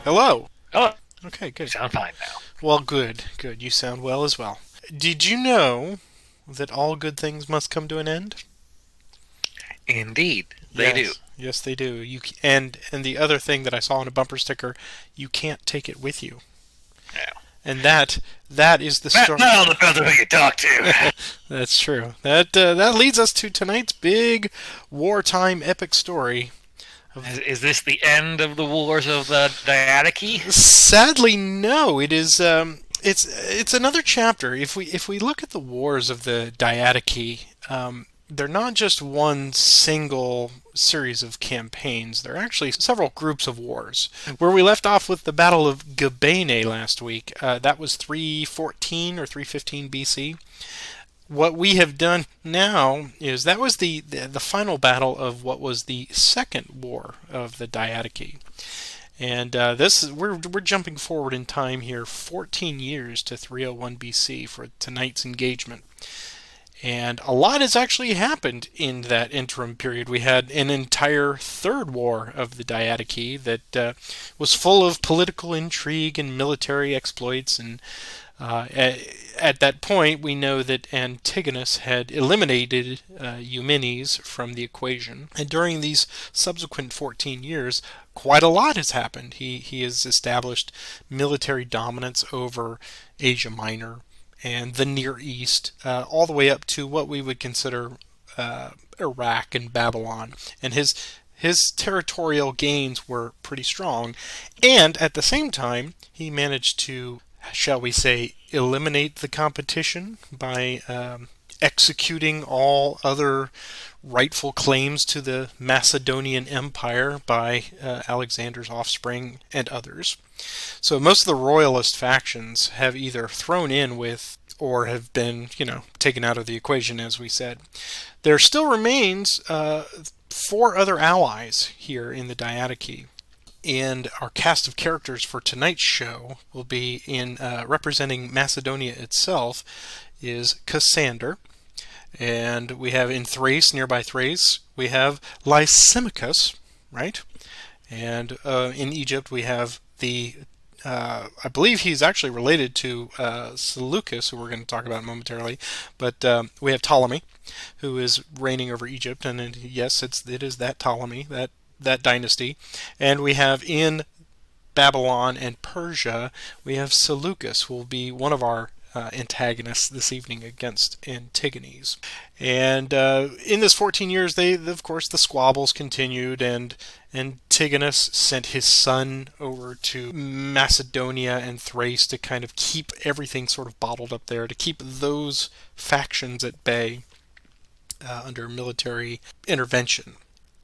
Hello. Oh, Okay, you good. sound fine now. Well, good, good. You sound well as well. Did you know that all good things must come to an end? Indeed, they do. Yes, yes, they do. And the other thing that I saw on a bumper sticker, you can't take it with you. Yeah. And that is the Well, story. well, depends on who you talk to. That's true. That leads us to tonight's big wartime epic story. Is this the end of the wars of the Diadochi? Sadly, no. It's another chapter. If we look at the wars of the Diadochi, they're not just one single series of campaigns. They're actually several groups of wars. Where we left off with the Battle of Gabene last week, that was 314 or 315 BC. What we have done now is that was the final battle of what was the second war of the Diadochi. And we're jumping forward in time here 14 years to 301 BC for tonight's engagement. And a lot has actually happened in that interim period. We had an entire third war of the Diadochi that was full of political intrigue and military exploits. And at that point, we know that Antigonus had eliminated Eumenes from the equation. And during these subsequent 14 years, quite a lot has happened. He has established military dominance over Asia Minor and the Near East, all the way up to what we would consider Iraq and Babylon. And his territorial gains were pretty strong. And at the same time, he managed to, shall we say, eliminate the competition by executing all other rightful claims to the Macedonian Empire by Alexander's offspring and others. So most of the royalist factions have either thrown in with or have been, taken out of the equation, as we said. There still remains four other allies here in the Diadochi. And our cast of characters for tonight's show will be in representing Macedonia itself is Cassander. And we have in Thrace, nearby Thrace, we have Lysimachus, right? And in Egypt, we have I believe he's actually related to Seleucus, who we're going to talk about momentarily. But we have Ptolemy, who is reigning over Egypt, and yes, it is that Ptolemy, that dynasty. And we have in Babylon and Persia, we have Seleucus, who will be one of our antagonists this evening against Antigonus. And in this 14 years, of course, the squabbles continued, and Antigonus sent his son over to Macedonia and Thrace to kind of keep everything sort of bottled up there, to keep those factions at bay under military intervention.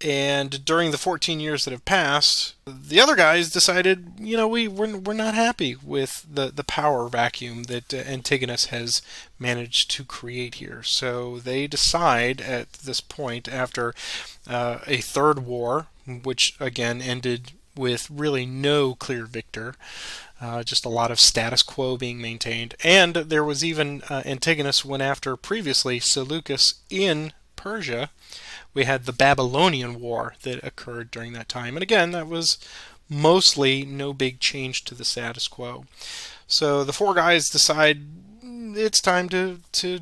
And during the 14 years that have passed, the other guys decided, we're not happy with the power vacuum that Antigonus has managed to create here. So they decide at this point, after a third war, which again ended with really no clear victor, just a lot of status quo being maintained. And there was even Antigonus went after previously Seleucus in Persia. We had the Babylonian War that occurred during that time. And again, that was mostly no big change to the status quo. So the four guys decide it's time to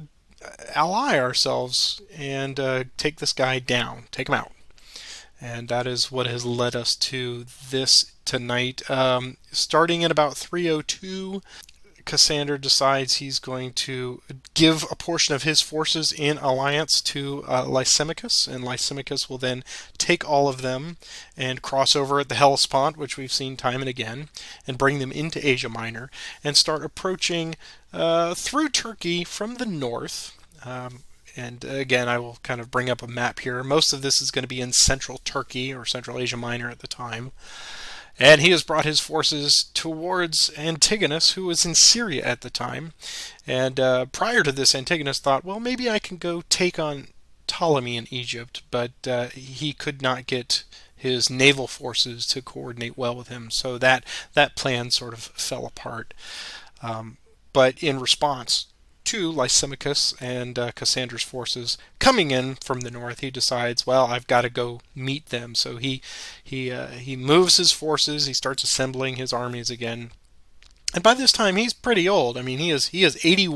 ally ourselves and take this guy down, take him out. And that is what has led us to this tonight. Starting at about 302, Cassander decides he's going to give a portion of his forces in alliance to Lysimachus, and Lysimachus will then take all of them and cross over at the Hellespont, which we've seen time and again, and bring them into Asia Minor and start approaching through Turkey from the north. And again, I will kind of bring up a map here. Most of this is going to be in central Turkey or central Asia Minor at the time. And he has brought his forces towards Antigonus, who was in Syria at the time. And prior to this, Antigonus thought, well, maybe I can go take on Ptolemy in Egypt, but he could not get his naval forces to coordinate well with him. So that plan sort of fell apart. But in response to Lysimachus and Cassandra's forces coming in from the north, he decides, well, I've got to go meet them. So he moves his forces. He starts assembling his armies again. And by this time, he's pretty old. I mean, he is 80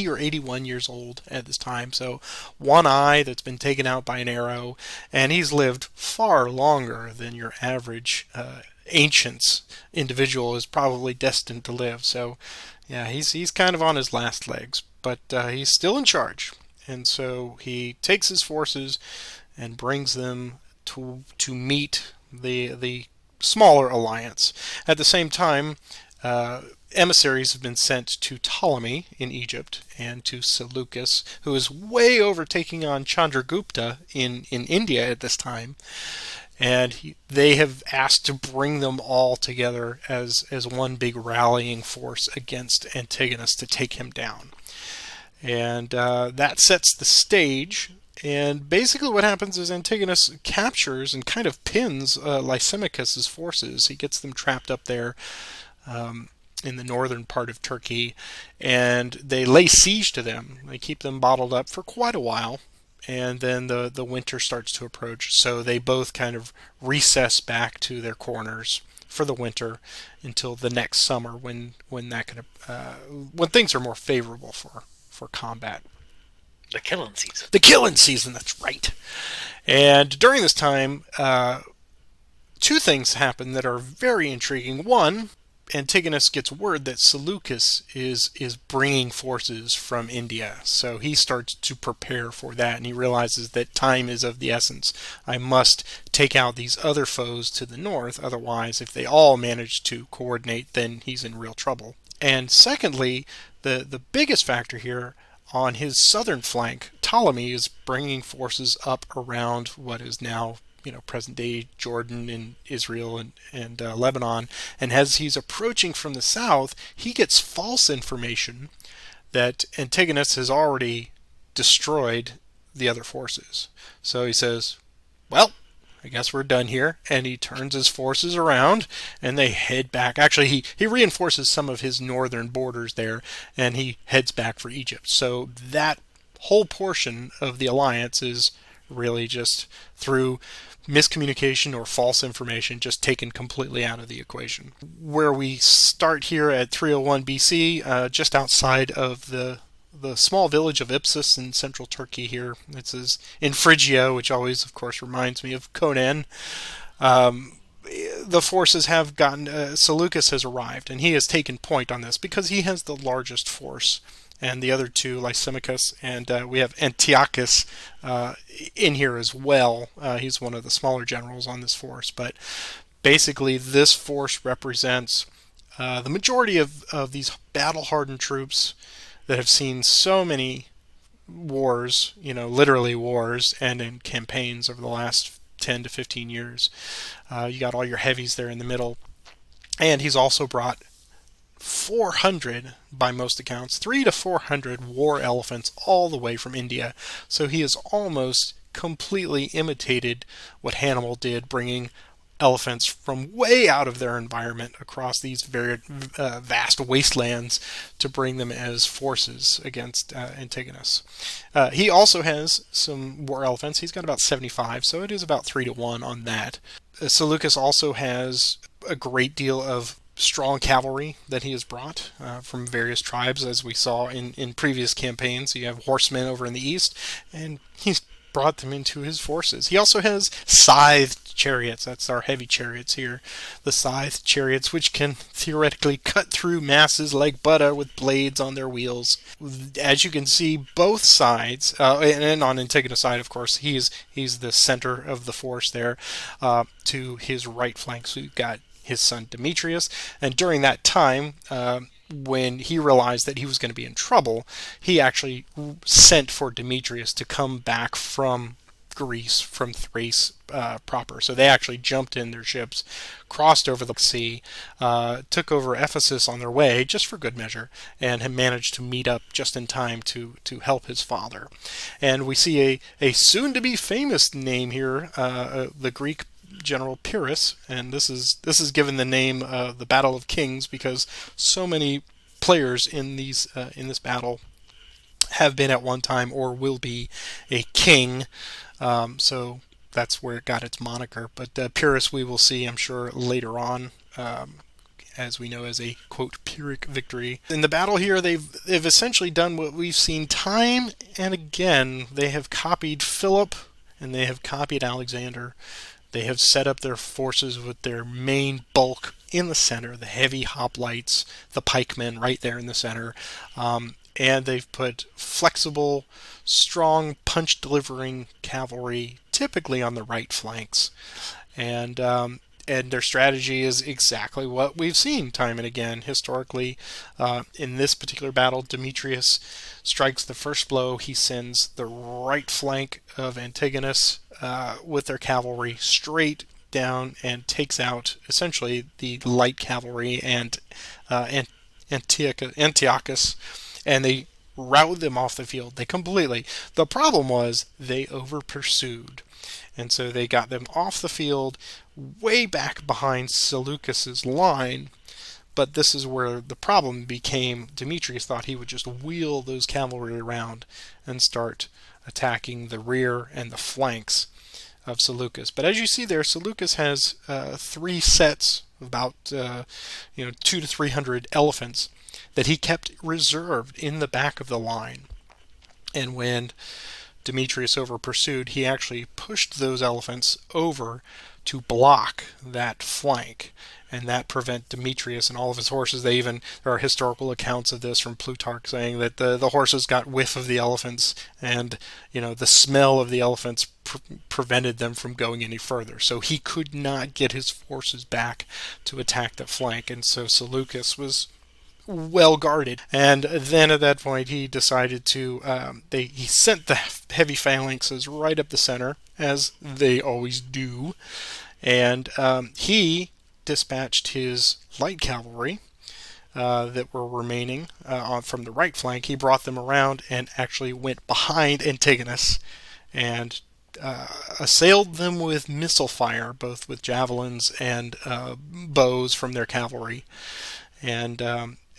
or 81 years old at this time. So one eye that's been taken out by an arrow, and he's lived far longer than your average ancients individual is probably destined to live. So yeah, he's kind of on his last legs, but he's still in charge. And so he takes his forces and brings them to meet the smaller alliance. At the same time, emissaries have been sent to Ptolemy in Egypt and to Seleucus, who is way overtaking on Chandragupta in India at this time. And they have asked to bring them all together as one big rallying force against Antigonus to take him down. And that sets the stage. And basically, what happens is Antigonus captures and kind of pins Lysimachus's forces. He gets them trapped up there in the northern part of Turkey, and they lay siege to them. They keep them bottled up for quite a while, and then the winter starts to approach. So they both kind of recess back to their corners for the winter until the next summer, when things are more favorable for combat. The killing season. The killing season, that's right. And during this time, two things happen that are very intriguing. One, Antigonus gets word that Seleucus is bringing forces from India, so he starts to prepare for that, and he realizes that time is of the essence. I must take out these other foes to the north, otherwise, if they all manage to coordinate, then he's in real trouble. And secondly, the biggest factor here, on his southern flank, Ptolemy is bringing forces up around what is now, present-day Jordan and Israel and Lebanon. And as he's approaching from the south, he gets false information that Antigonus has already destroyed the other forces. So he says, well, I guess we're done here. And he turns his forces around and they head back. Actually, he reinforces some of his northern borders there, and he heads back for Egypt. So that whole portion of the alliance is really just through miscommunication or false information, just taken completely out of the equation. Where we start here at 301 BC, just outside of the small village of Ipsus in central Turkey here. This is in Phrygia, which always, of course, reminds me of Conan. The forces have gotten, Seleucus has arrived, and he has taken point on this because he has the largest force. And the other two, Lysimachus, and we have Antiochus in here as well. He's one of the smaller generals on this force. But basically, this force represents the majority of these battle-hardened troops that have seen so many wars, literally wars, and in campaigns over the last 10 to 15 years. You got all your heavies there in the middle. And he's also brought 400, by most accounts, 300 to 400 war elephants all the way from India. So he has almost completely imitated what Hannibal did, bringing elephants from way out of their environment across these very vast wastelands to bring them as forces against Antigonus. He also has some war elephants. He's got about 75, so it is about 3-1 on that. Seleucus also has a great deal of strong cavalry that he has brought from various tribes, as we saw in previous campaigns. You have horsemen over in the east, and he's brought them into his forces. He also has scythed chariots. That's our heavy chariots here. The scythed chariots, which can theoretically cut through masses like butter with blades on their wheels. As you can see, both sides, and on Antigonus' side, of course, he's the center of the force there. To his right flank, so you've got his son Demetrius, and during that time, when he realized that he was going to be in trouble, he actually sent for Demetrius to come back from Greece, from Thrace proper. So they actually jumped in their ships, crossed over the sea, took over Ephesus on their way, just for good measure, and had managed to meet up just in time to help his father. And we see a soon-to-be famous name here, the Greek General Pyrrhus, and this is given the name the Battle of Kings because so many players in this battle have been at one time or will be a king. So that's where it got its moniker. But Pyrrhus, we will see, I'm sure, later on. As we know, as a quote Pyrrhic victory. In the battle here, they've essentially done what we've seen time and again. They have copied Philip and they have copied Alexander. They have set up their forces with their main bulk in the center, the heavy hoplites, the pikemen right there in the center. And they've put flexible, strong, punch delivering cavalry typically on the right flanks. And their strategy is exactly what we've seen time and again historically. In this particular battle, Demetrius strikes the first blow. He sends the right flank of Antigonus with their cavalry straight down and takes out essentially the light cavalry and Antiochus, and they rout them off the field. They completely. The problem was they over pursued. And so they got them off the field way back behind Seleucus's line. But this is where the problem became. Demetrius thought he would just wheel those cavalry around and start attacking the rear and the flanks of Seleucus. But as you see there, Seleucus has three sets of about 200 to 300 elephants that he kept reserved in the back of the line. And when Demetrius over pursued, he actually pushed those elephants over to block that flank, and that prevent Demetrius and all of his horses. There are historical accounts of this from Plutarch saying that the horses got whiff of the elephants, and the smell of the elephants prevented them from going any further. So he could not get his forces back to attack the flank, and so Seleucus was well guarded. And then at that point, he decided to he sent the heavy phalanxes right up the center, as they always do, and he dispatched his light cavalry that were remaining from the right flank. He brought them around and actually went behind Antigonus and assailed them with missile fire, both with javelins and bows from their cavalry. And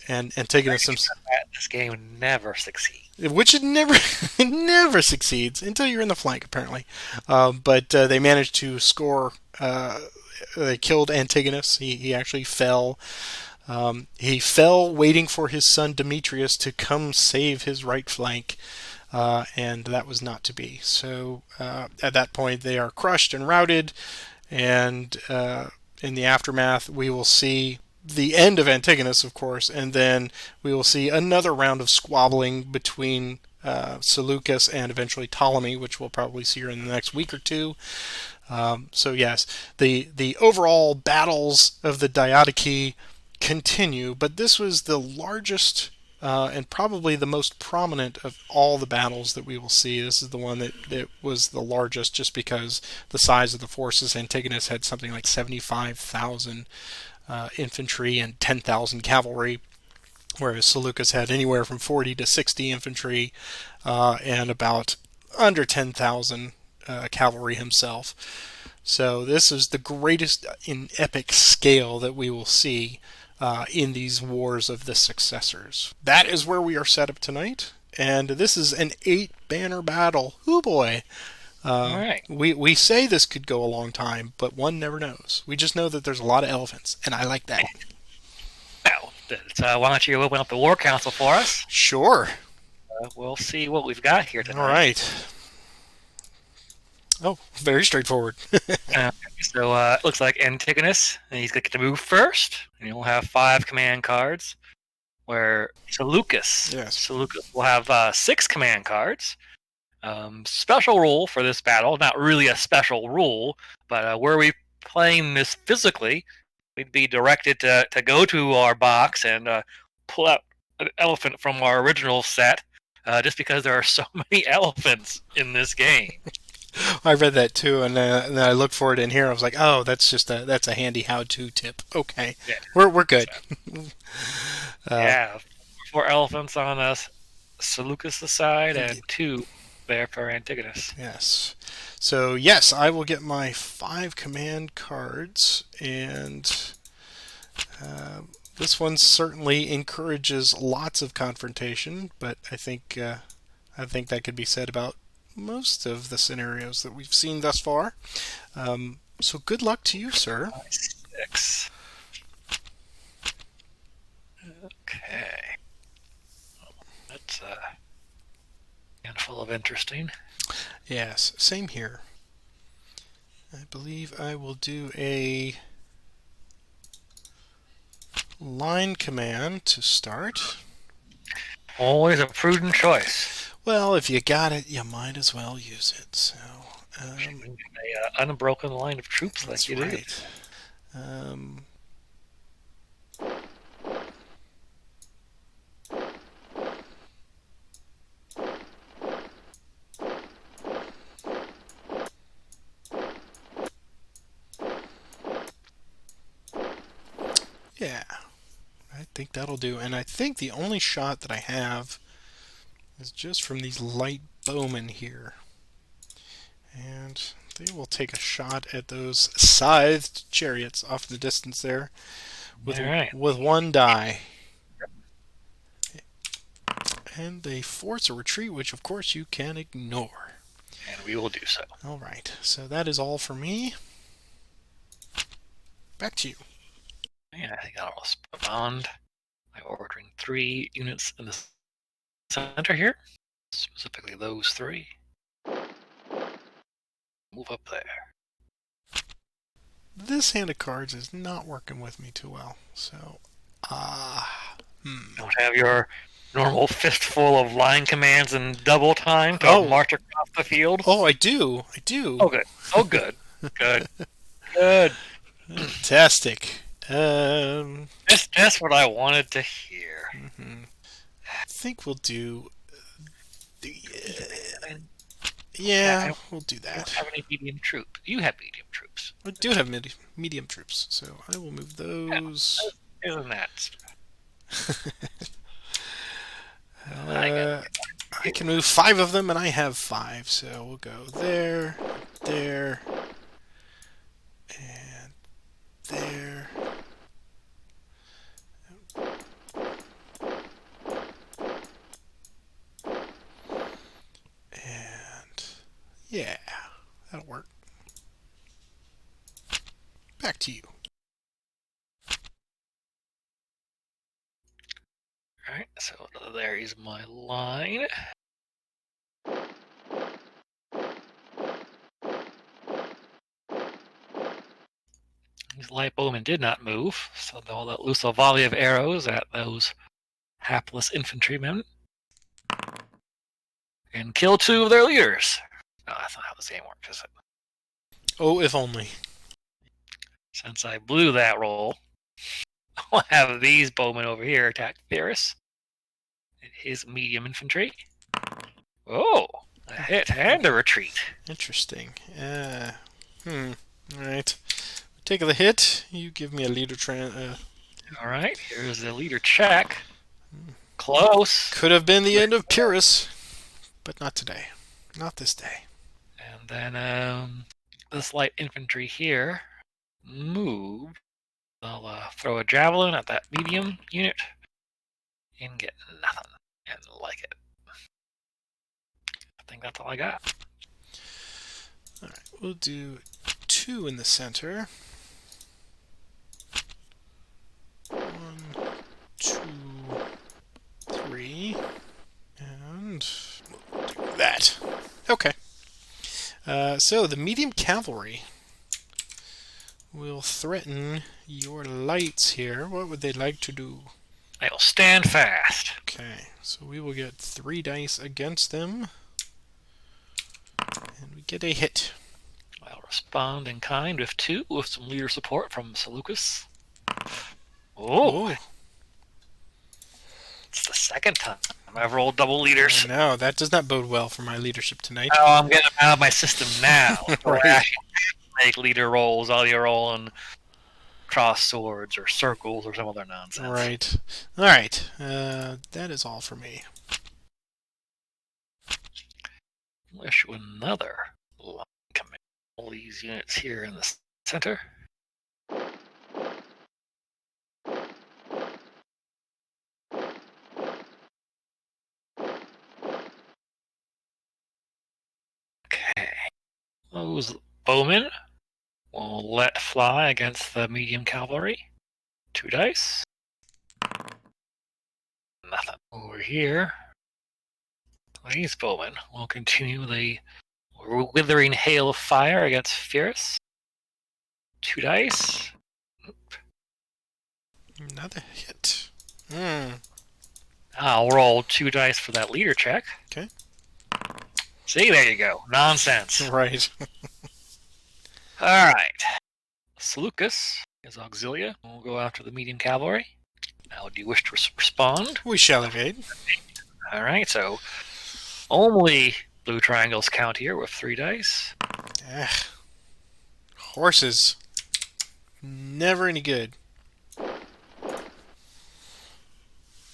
Antigonus himself, this game never succeeds. which it never succeeds until you're in the flank, apparently. But they managed to score. They killed Antigonus. He actually fell. He fell waiting for his son Demetrius to come save his right flank, and that was not to be. So at that point, they are crushed and routed, and in the aftermath, we will see the end of Antigonus, of course, and then we will see another round of squabbling between Seleucus and eventually Ptolemy, which we'll probably see here in the next week or two. So yes, the overall battles of the Diadochi continue, but this was the largest and probably the most prominent of all the battles that we will see. This is the one that was the largest just because the size of the forces. Antigonus had something like 75,000 infantry and 10,000 cavalry, whereas Seleucus had anywhere from 40 to 60 infantry and about under 10,000 cavalry himself. So this is the greatest in epic scale that we will see in these wars of the successors. That is where we are set up tonight, and this is an 8-banner battle. Hoo boy! All right. We say this could go a long time, but one never knows. We just know that there's a lot of elephants, and I like that. Now, why don't you open up the War Council for us? Sure. We'll see what we've got here tonight. All right. Oh, very straightforward. So it looks like Antigonus, and he's going to get to move first, and he'll have 5 command cards, where Seleucus will have 6 command cards. Special rule for this battle, not really a special rule, but were we playing this physically, we'd be directed to go to our box and pull out an elephant from our original set, just because there are so many elephants in this game. I read that too, and then I looked for it in here. I was like, "Oh, that's a handy how-to tip." Okay, yeah. We're good. Yeah, 4 elephants on Seleucus' side, and 2 there for Antigonus. Yes. So yes, I will get my 5 command cards, and this one certainly encourages lots of confrontation. But I think I think that could be said about most of the scenarios that we've seen thus far. So good luck to you, sir. 6. Okay. That's a handful of interesting. Yes, same here. I believe I will do a line command to start. Always a prudent choice. Well, if you got it, you might as well use it. So, a unbroken line of troops like you did. Um, yeah, I think that'll do. And I think the only shot that I have is just from these light bowmen here. And they will take a shot at those scythed chariots off in the distance there with one die. And they force a retreat, which of course you can ignore. And we will do so. All right, so that is all for me. Back to you. And I think I'll respond by ordering 3 units in the center here, specifically those 3. Move up there. This hand of cards is not working with me too well, so Don't have your normal fistful of line commands in double time to march across the field? Oh, I do. Oh, good. Oh, good. Good. Good. Fantastic. That's what I wanted to hear. I think we'll do the... yeah, we'll do that. I don't have any medium troops. You have medium troops. I do have medium troops, so I will move those. Isn't that... I can move 5 of them, and I have 5, so we'll go there, there, and there. And yeah, that'll work. Back to you. Alright, so there is my line. These light bowmen did not move, so they'll let loose a volley of arrows at those hapless infantrymen and kill 2 of their leaders. No, that's not how this game works, is it? Oh, if only. Since I blew that roll, I'll have these bowmen over here attack Pyrrhus and his medium infantry. Oh, a hit and a retreat. Interesting. Alright. Take the hit. You give me a leader Alright, here's the leader check. Close. Could have been the end of Pyrrhus, but not today. Not this day. And then this light infantry here move. I'll throw a javelin at that medium unit and get nothing. And like it. I think that's all I got. Alright, we'll do 2 in the center. 1, 2, 3. And we'll do that. Okay. So the medium cavalry will threaten your lights here. What would they like to do? They will stand fast. Okay, so we will get 3 dice against them. And we get a hit. I'll respond in kind with 2 with some leader support from Seleucus. Oh! It's the second time I've rolled double leaders. No, that does not bode well for my leadership tonight. Oh, I'm getting out of my system now. Right. Make leader rolls, all you're rolling cross swords or circles or some other nonsense. Right. Alright. That is all for me. I'll issue another line command. All these units here in the center. Those bowmen will let fly against the medium cavalry. 2 dice. Nothing. Over here, these bowmen will continue the withering hail of fire against Fierce. 2 dice. Another hit. Hmm. I'll roll 2 dice for that leader check. Okay. See, there you go. Nonsense. Right. All right. Seleucus is Auxilia. We'll go after the medium cavalry. Now, do you wish to respond? We shall evade. All right, so only blue triangles count here with 3 dice. Horses. Never any good.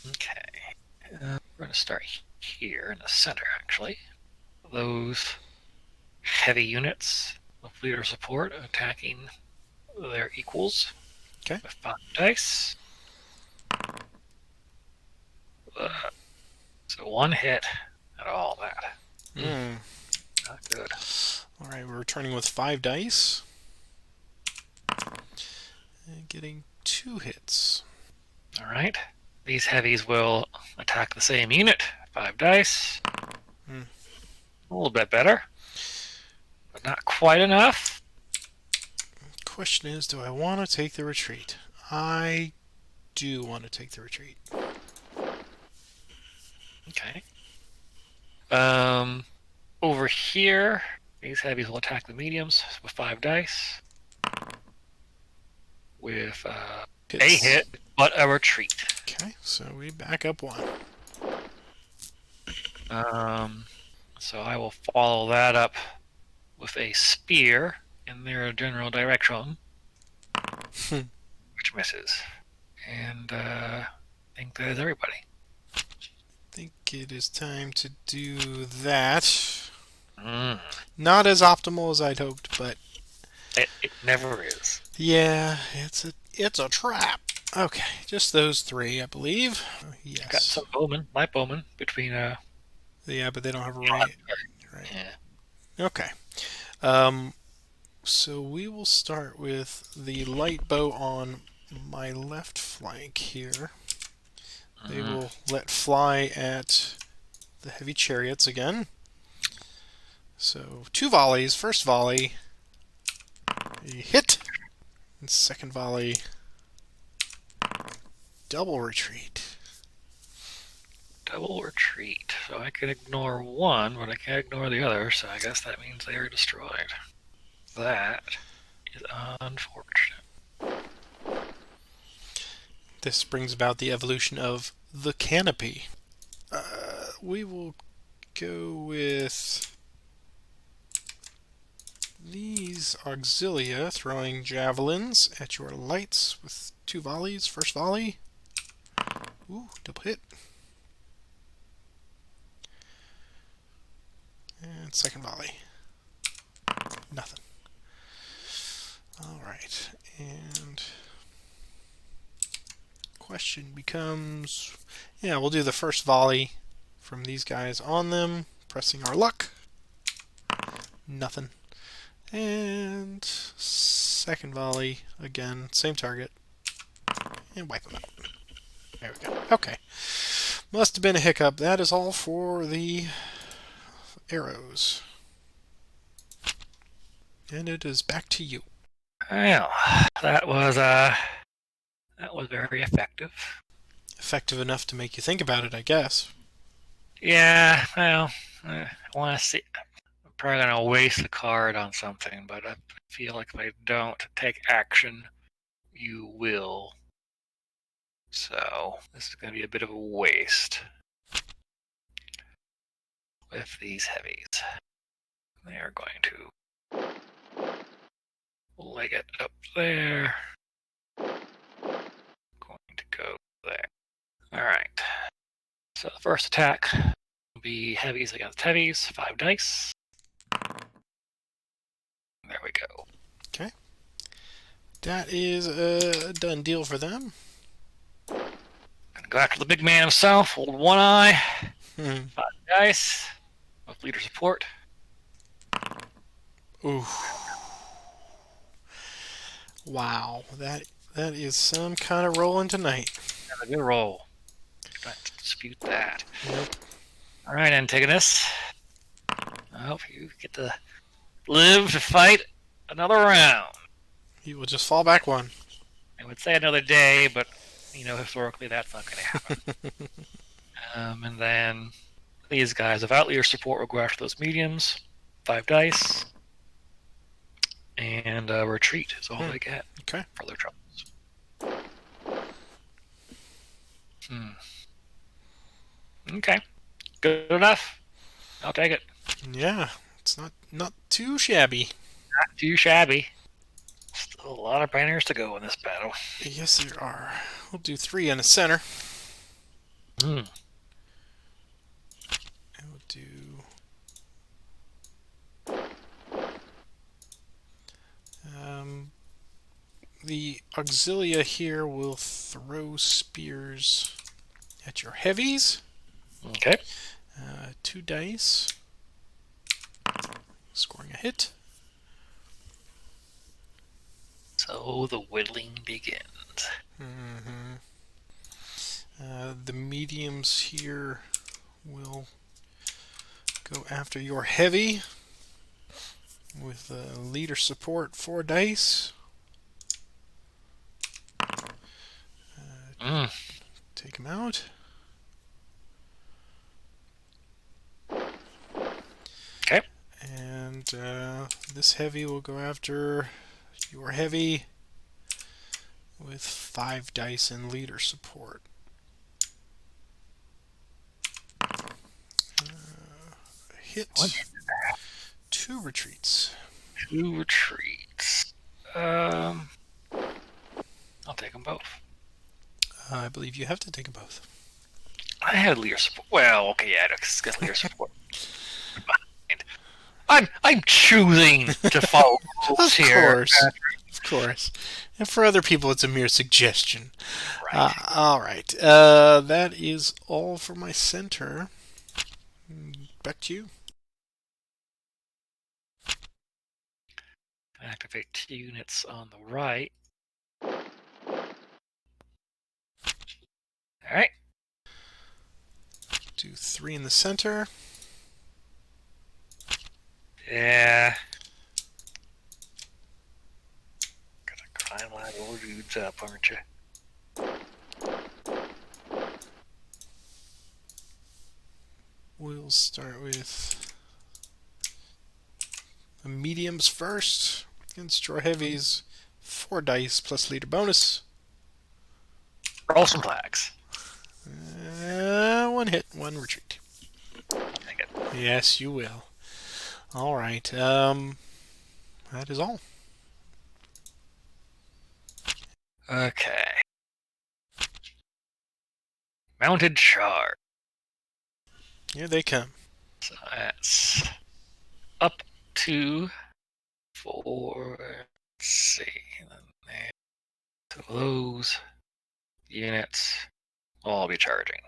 Okay. We're going to start here in the center, actually. Those heavy units of leader support attacking their equals. Okay. With 5 dice. So 1 hit and all that. Not good. All right, we're returning with 5 dice. And getting 2 hits. All right. These heavies will attack the same unit. 5 dice. A little bit better. But not quite enough. Question is, do I want to take the retreat? I do want to take the retreat. Okay. Over here, these heavies will attack the mediums with 5 dice. With a hit, but a retreat. Okay, so we back up 1. So I will follow that up with a spear in their general direction, which misses. And I think that is everybody. I think it is time to do that. Not as optimal as I'd hoped, but it never is. Yeah, it's a trap. Okay, just those 3, I believe. Yes. Got some bowmen, light bowmen between. Yeah, but they don't have a right. Yeah. Okay. So we will start with the light bow on my left flank here. They will let fly at the heavy chariots again. So 2 volleys. First volley, a hit. And second volley, double retreat. Double retreat. So I can ignore 1, but I can't ignore the other, so I guess that means they are destroyed. That is unfortunate. This brings about the evolution of the canopy. We will go with these auxilia throwing javelins at your lights with 2 volleys. First volley. Ooh, double hit. And second volley. Nothing. Alright, and question becomes, yeah, we'll do the first volley from these guys on them, pressing our luck. Nothing. And second volley, again, same target, and wipe them out. There we go. Okay. Must have been a hiccup. That is all for the arrows. And it is back to you. Well, that was very effective. Effective enough to make you think about it, I guess. Yeah, well, I want to see. I'm probably going to waste a card on something, but I feel like if I don't take action, you will. So, this is going to be a bit of a waste with these heavies. They are going to leg it up there. Going to go there. Alright. So the first attack will be heavies against heavies, 5 dice. There we go. Okay. That is a done deal for them. Gonna go after the big man himself, hold 1 eye. 5 dice. With leader support. Ooh. Wow. That is some kind of rolling tonight. That's a good roll. Trying to dispute that. Nope. All right, Antigonus. I hope you get to live to fight another round. He will just fall back one. I would say another day, but historically that's not going to happen. And then these guys, without leader support, will go after those mediums. 5 dice. And retreat is all they get for their troubles. Okay. Good enough. I'll take it. Yeah, it's not too shabby. Not too shabby. Still a lot of banners to go in this battle. Yes, there are. We'll do 3 in the center. Hmm. And we'll do... the auxilia here will throw spears at your heavies. Okay. 2 dice. Scoring a hit. So the whittling begins. The mediums here will go after your heavy with leader support 4 dice. Take him out. Okay. And this heavy will go after your heavy with 5 dice and leader support. Hit. 2 retreats. 2 retreats. I'll take them both. I believe you have to take them both. I had leader support. Well, okay, yeah, I got leader support. I'm choosing to follow rules here. Of course. And for other people, it's a mere suggestion. Right. All right. That is all for my center. Back to you. Activate 2 units on the right. All right. Do 3 in the center. Yeah. Gotta climb my little dudes up, aren't you? We'll start with the mediums first. Against your heavies, 4 dice plus leader bonus. Roll some flags. 1 hit, 1 retreat. I'll take it. Yes, you will. All right. That is all. Okay. Mounted charge. Here they come. So that's up to 4. Let's see. So those units will all be charging.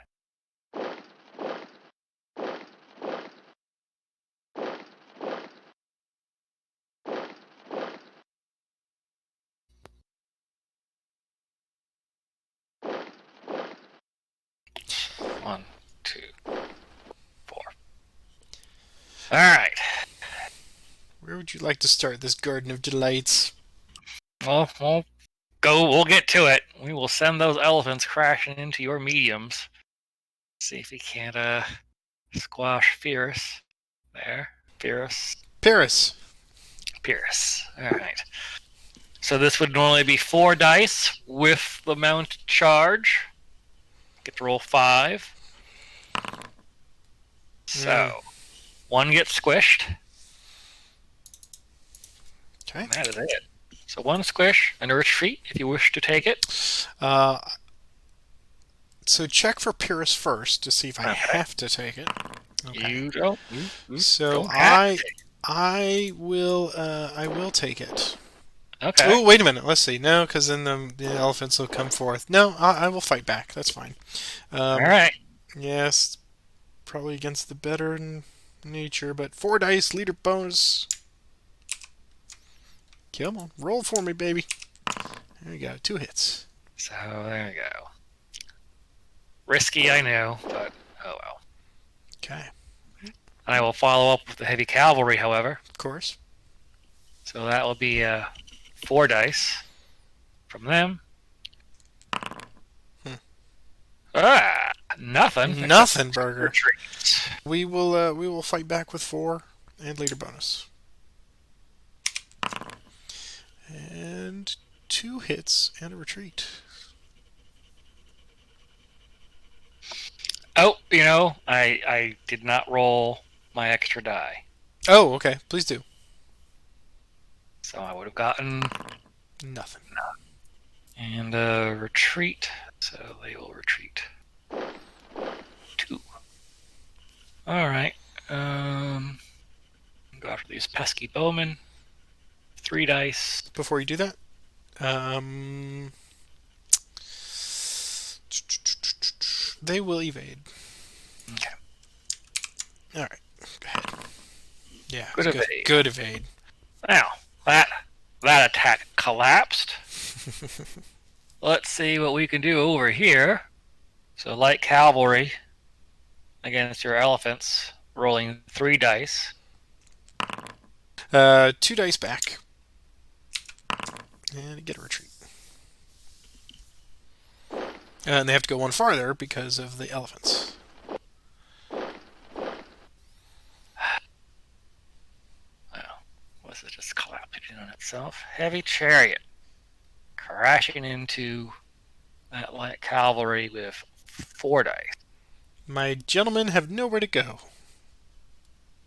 One, 2, 4. All right. Where would you like to start this Garden of Delights? Well, we'll get to it. We will send those elephants crashing into your mediums. See if we can't squash Fierce. There. Fierce. Paris. All right. So this would normally be 4 dice with the mounted charge. Get to roll 5. So 1 gets squished. Okay. And that is it. So 1 squish and a retreat if you wish to take it. So check for Pyrrhus first to see if I have to take it. Okay. You don't. So don't have to. I will take it. Okay. Oh, wait a minute. Let's see. No, because then the elephants will come forth. No, I will fight back. That's fine. All right. Yes, probably against the better nature, but 4 dice, leader bonus. Come on, roll for me, baby. There you go, 2 hits. So there you go. Risky, I know, but oh well. Okay. I will follow up with the heavy cavalry, however. Of course. So that will be 4 dice from them. Nothing. Nothing, Burger. We will fight back with 4 and leader bonus. And 2 hits and a retreat. Oh, I did not roll my extra die. Oh, okay. Please do. So I would have gotten nothing. And retreat. So they will retreat. 2. All right. Go after these pesky bowmen. 3 dice. Before you do that, they will evade. Okay. All right. Go ahead. Yeah. Good evade. Good evade. Now that attack collapsed. Let's see what we can do over here. So light cavalry against your elephants, rolling 3 dice. 2 dice back. And get a retreat. And they have to go 1 farther because of the elephants. Well, was it just collapsing on itself? Heavy chariot crashing into that light cavalry with 4 dice. My gentlemen have nowhere to go.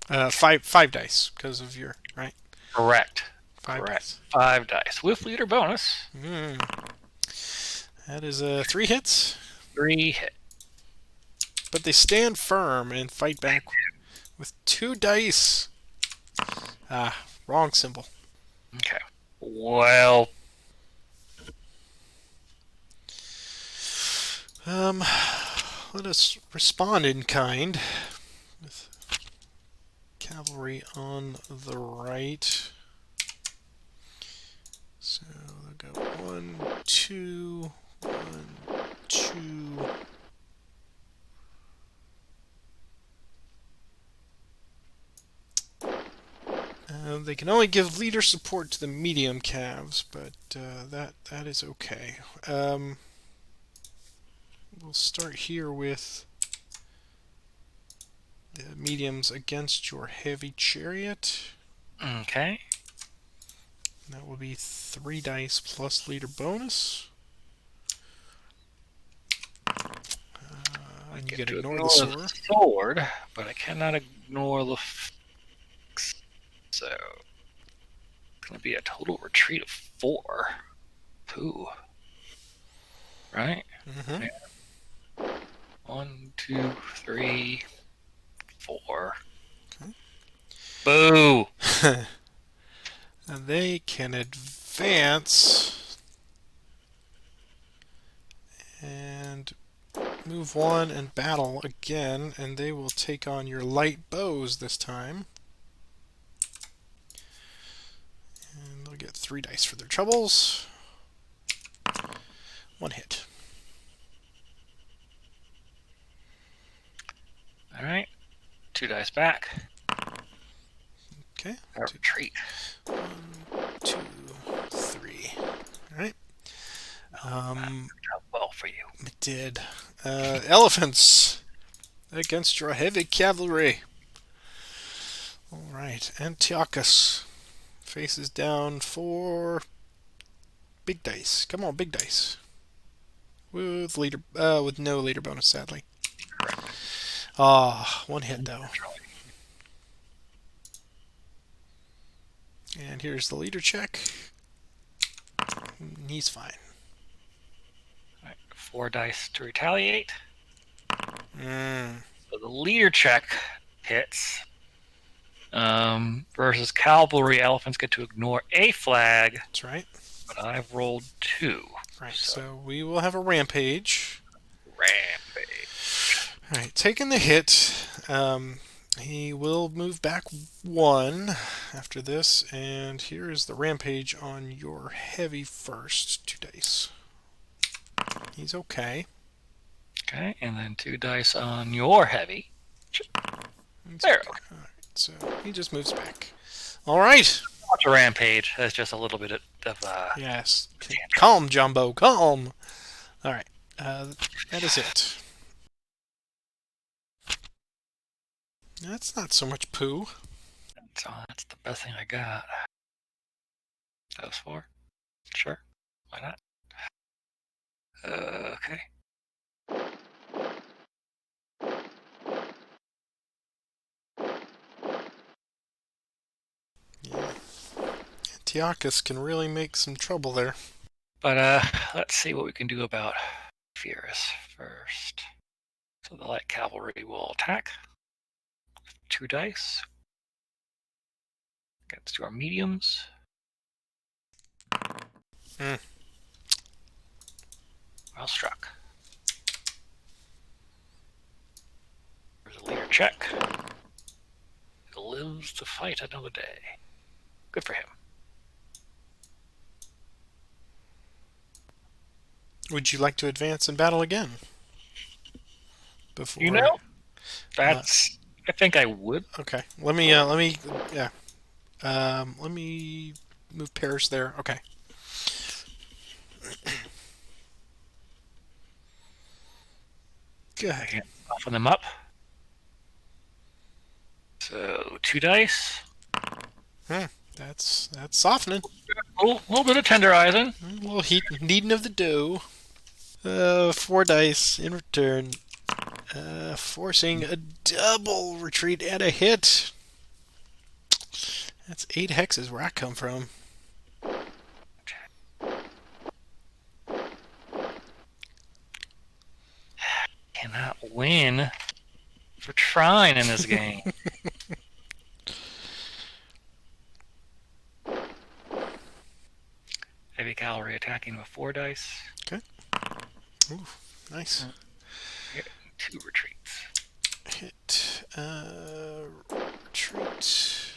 5 dice because of your right. Correct. 5 dice. 5 dice with leader bonus. That is 3 hits. 3 hit. But they stand firm and fight back with 2 dice. Wrong symbol. Okay. Well. Let us respond in kind. With cavalry on the right. So they'll go 1, 2, 1, 2. They can only give leader support to the medium calves, but that is okay. We'll start here with the mediums against your heavy chariot. Okay. That will be 3 dice plus leader bonus. And you get to ignore the sword. But I cannot ignore the... So... It's going to be a total retreat of 4. 2. Right? Mm-hmm. Yeah. 1, 2, 3, 4. Okay. Boo! And they can advance and move 1 and battle again, and they will take on your light bows this time. And they'll get 3 dice for their troubles. 1 hit. Alright. 2 dice back. Okay. Retreat. 1, 2, 3. Alright. Well for you. It did. Elephants against your heavy cavalry. Alright. Antiochus faces down for big dice. Come on, big dice. With no leader bonus, sadly. Ah, 1 hit though. And here's the leader check. He's fine. All right, 4 dice to retaliate. So the leader check hits. Versus cavalry, elephants get to ignore a flag. That's right. But I've rolled 2. Right, so we will have a rampage. Rampage. Alright, taking the hit, he will move back 1, after this, and here is the rampage on your heavy first. 2 dice. He's okay. Okay, and then 2 dice on your heavy. There. Okay. All right, so he just moves back. All right. Not a rampage. That's just a little bit of yes. Calm, Jumbo. Calm. All right. That is it. That's not so much poo. So that's the best thing I got. Those 4. Sure. Why not? Okay. Yeah. Antiochus can really make some trouble there. But let's see what we can do about Fierce first. So the light cavalry will attack. 2 dice. Against your mediums. Well struck. There's a leader check. He lives to fight another day. Good for him. Would you like to advance in battle again? Before that's. I think I would. Okay. Let me move Paris there. Okay. Good. I can soften them up. So 2 dice. That's softening. A little bit of tenderizing. A little kneading of the dough. 4 dice in return. Forcing a double retreat and a hit. That's 8 hexes where I come from. Cannot win for trying in this game. Heavy cavalry attacking with 4 dice. Okay. Ooh, nice. 2 retreats. Hit. Retreat.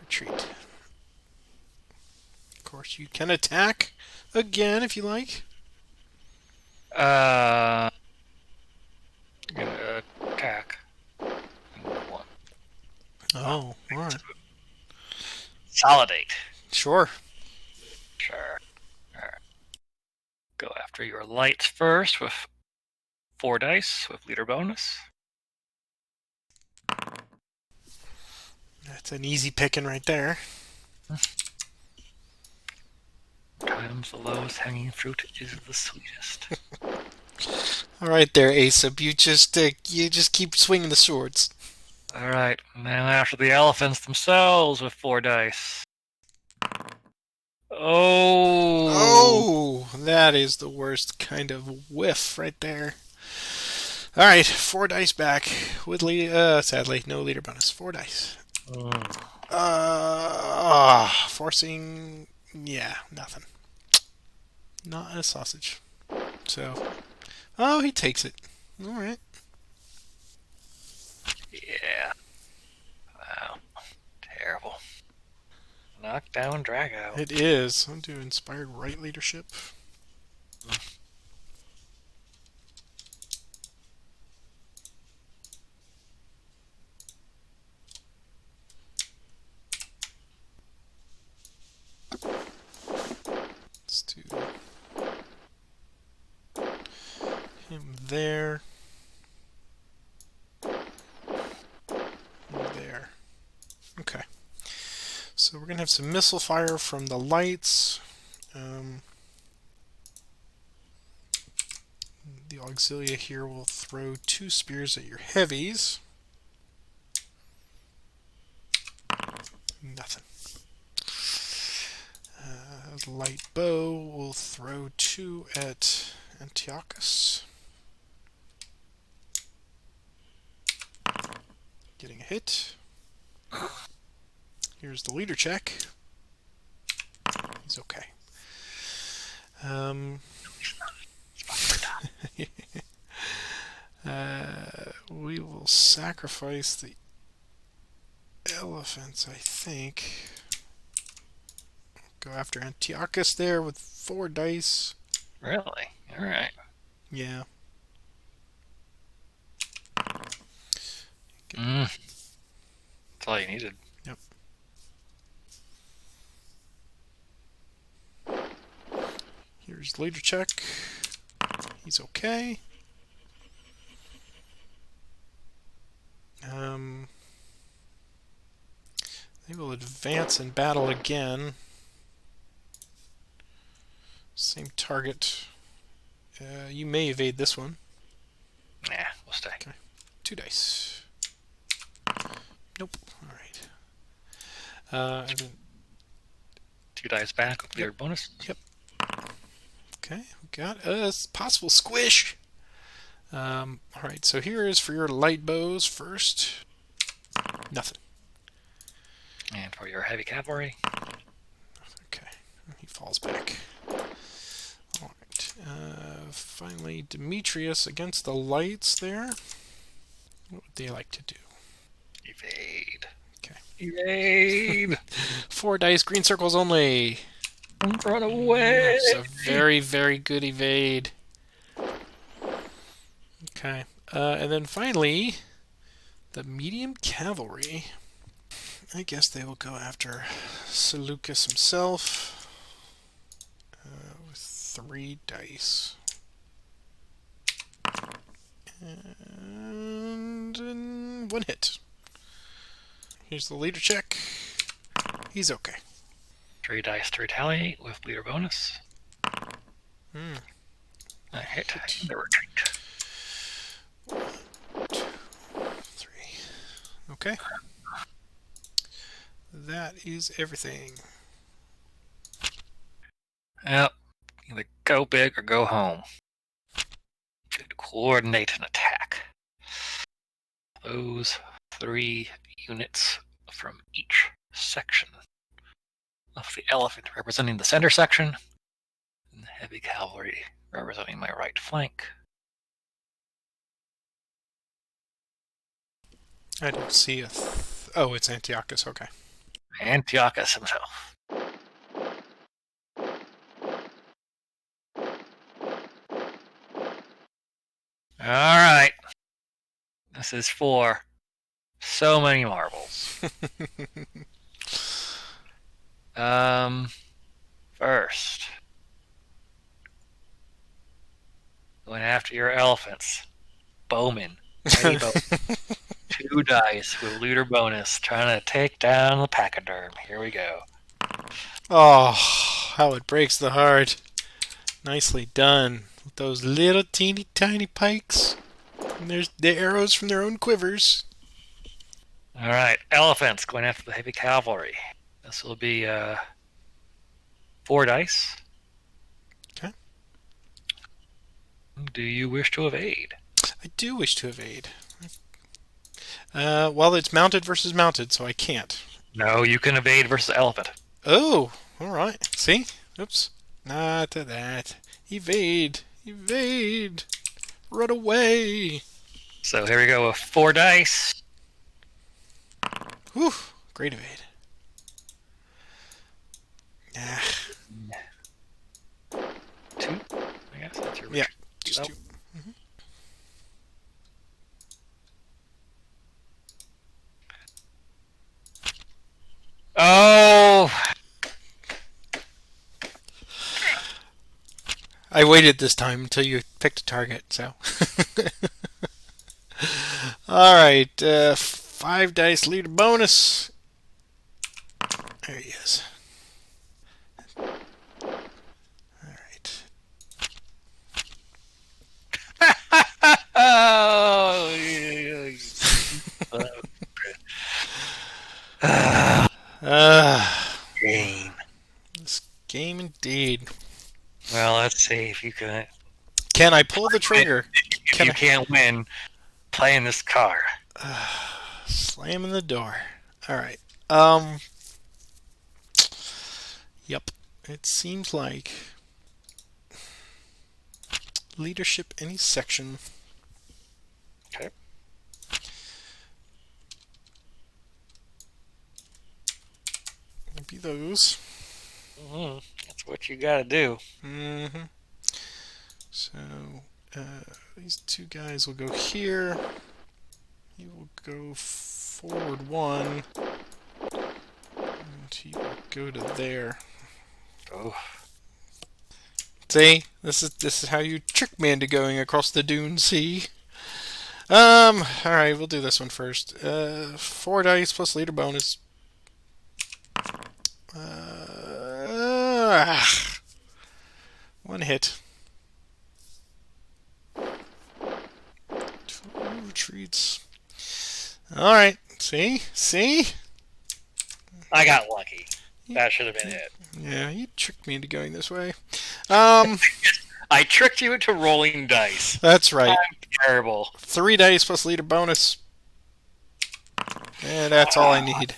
Retreat. Of course, you can attack again if you like. Gonna attack. 1. Oh, alright. Consolidate. Sure. Sure. Alright. Go after your lights first with 4 dice with leader bonus. That's an easy picking right there. Times the lowest hanging fruit is the sweetest. All right, there, Aesop. You just keep swinging the swords. All right, now after the elephants themselves with 4 dice. Oh, that is the worst kind of whiff right there. All right, 4 dice back with sadly no leader bonus. 4 dice. Forcing, yeah, nothing. Not a sausage. So, oh, he takes it. All right. Yeah. Wow. Terrible. Knockdown, drag out. It is. I'm doing inspired right leadership. Let's do him there. There. Okay. So we're going to have some missile fire from the lights. The auxilia here will throw 2 spears at your heavies. Nothing. Light bow will throw 2 at Antiochus. Getting a hit. Here's the leader check. He's okay. We will sacrifice the elephants, I think. Go after Antiochus there with 4 dice. Really? All right. Yeah. That's all you needed. Yep. Here's leader check. He's okay. They will advance and battle again. Same target. You may evade this one. Nah, we'll stay. Okay. 2 dice. Nope. All right. And then 2 dice back with your bonus. Yep. Okay. We got a possible squish. All right. So here is for your light bows first. Nothing. And for your heavy cavalry. Okay. He falls back. All right. Finally, Demetrius against the lights there. What would they like to do? Evade. Okay. Evade. 4 dice, green circles only. Run away. That's a very, very good evade. Okay. And then finally, the medium cavalry. I guess they will go after Seleucus himself with 3 dice. And 1 hit. Here's the leader check. He's okay. 3 dice to retaliate with leader bonus. I hit the retreat. 1, 2, 3. Okay. That is everything. Yep. Either go big or go home. To coordinate an attack. Those 3 units from each section of the elephant representing the center section, and the heavy cavalry representing my right flank. I don't see a... oh, it's Antiochus. Okay. Antiochus himself. Alright. This is for so many marbles. First, going after your elephants. Bowman. Hey, Bowman. 2 dice with looter bonus, trying to take down the pachyderm. Here we go. Oh, how it breaks the heart. Nicely done. With those little teeny tiny pikes. And there's the arrows from their own quivers. Alright, elephants going after the heavy cavalry. This will be 4 dice. Okay. Do you wish to evade? I do wish to evade. Well, it's mounted versus mounted, so I can't. No, you can evade versus elephant. Oh, alright. See? Oops. Not to that. Evade. Evade. Run away. So here we go with 4 dice. Whew. Great evade. Ah. 2, I guess that's your Yeah, just 2. Oh! I waited this time until you picked a target, so. Alright, 5 dice leader bonus. There he is. Alright. Game. This game indeed. Well, let's see if you can. Can I pull the trigger? If you can't win playing this card. Slamming the door. Alright. Yep. It seems like leadership any section. Okay. those. That's what you gotta do. Mm-hmm. So these two guys will go here. He will go forward one, and he will go to there. Oh. See, this is how you trick me into going across the dune. See. All right, we'll do this one first. 4 dice plus leader bonus. One hit. 2 retreats. All right. See. I got lucky. That should have been it. Yeah, you tricked me into going this way. I tricked you into rolling dice. That's right. I'm terrible. 3 dice plus leader bonus. And that's all I need.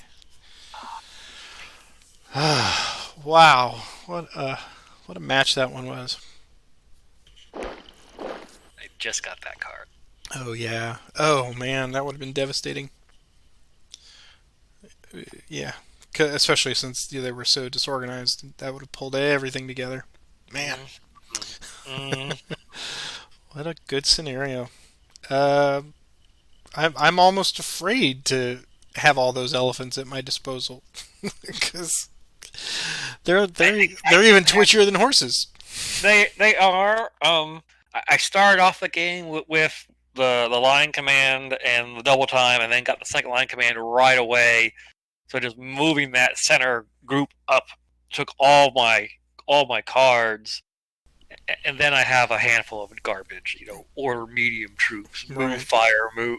Wow, what a match that one was. I just got that card. Oh yeah. Oh man, that would have been devastating. Yeah, especially since they were so disorganized. That would have pulled everything together. Man. What a good scenario. I'm almost afraid to have all those elephants at my disposal because they're even twitchier than horses. They are. I started off the game with the line command and the double time, and then got the second line command right away. So just moving that center group up took all my cards, and then I have a handful of garbage. Order medium troops, move Right. fire, move.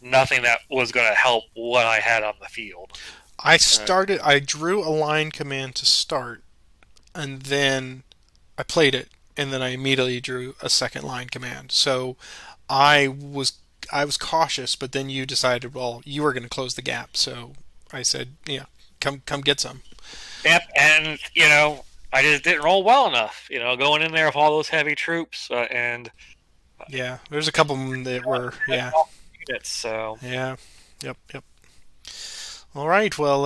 Nothing that was going to help what I had on the field. I drew a line command to start, and then I played it, and then I immediately drew a second line command. So I was cautious, but then you decided, well, you were going to close the gap. So I said, yeah, come get some. Yep, and I just didn't roll well enough. Going in there with all those heavy troops and yeah, there's a couple of them that were units. So yeah, yep. All right, well,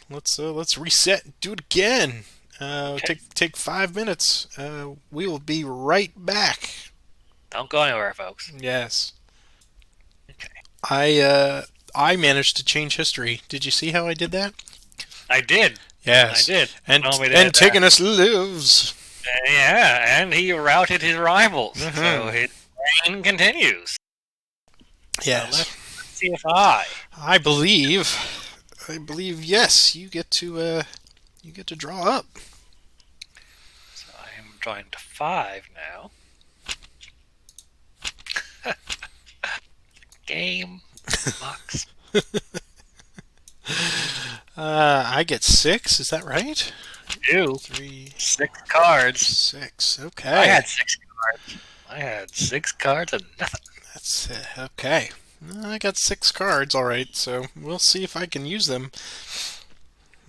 let's reset, and do it again. Okay. Take 5 minutes. We will be right back. Don't go anywhere, folks. Yes. Okay. I managed to change history. Did you see how I did that? I did. Yes. I did. And Antigonus lives. Yeah, and he routed his rivals. So his reign continues. Yes. So let's see if I believe yes, you get to draw up. So I am drawing to 5 now. Game box. I get 6. Is that right? 2, 3, 6 cards. 6. Okay. I had 6 cards. I had 6 cards and nothing. That's okay. I got 6 cards. All right. So we'll see if I can use them.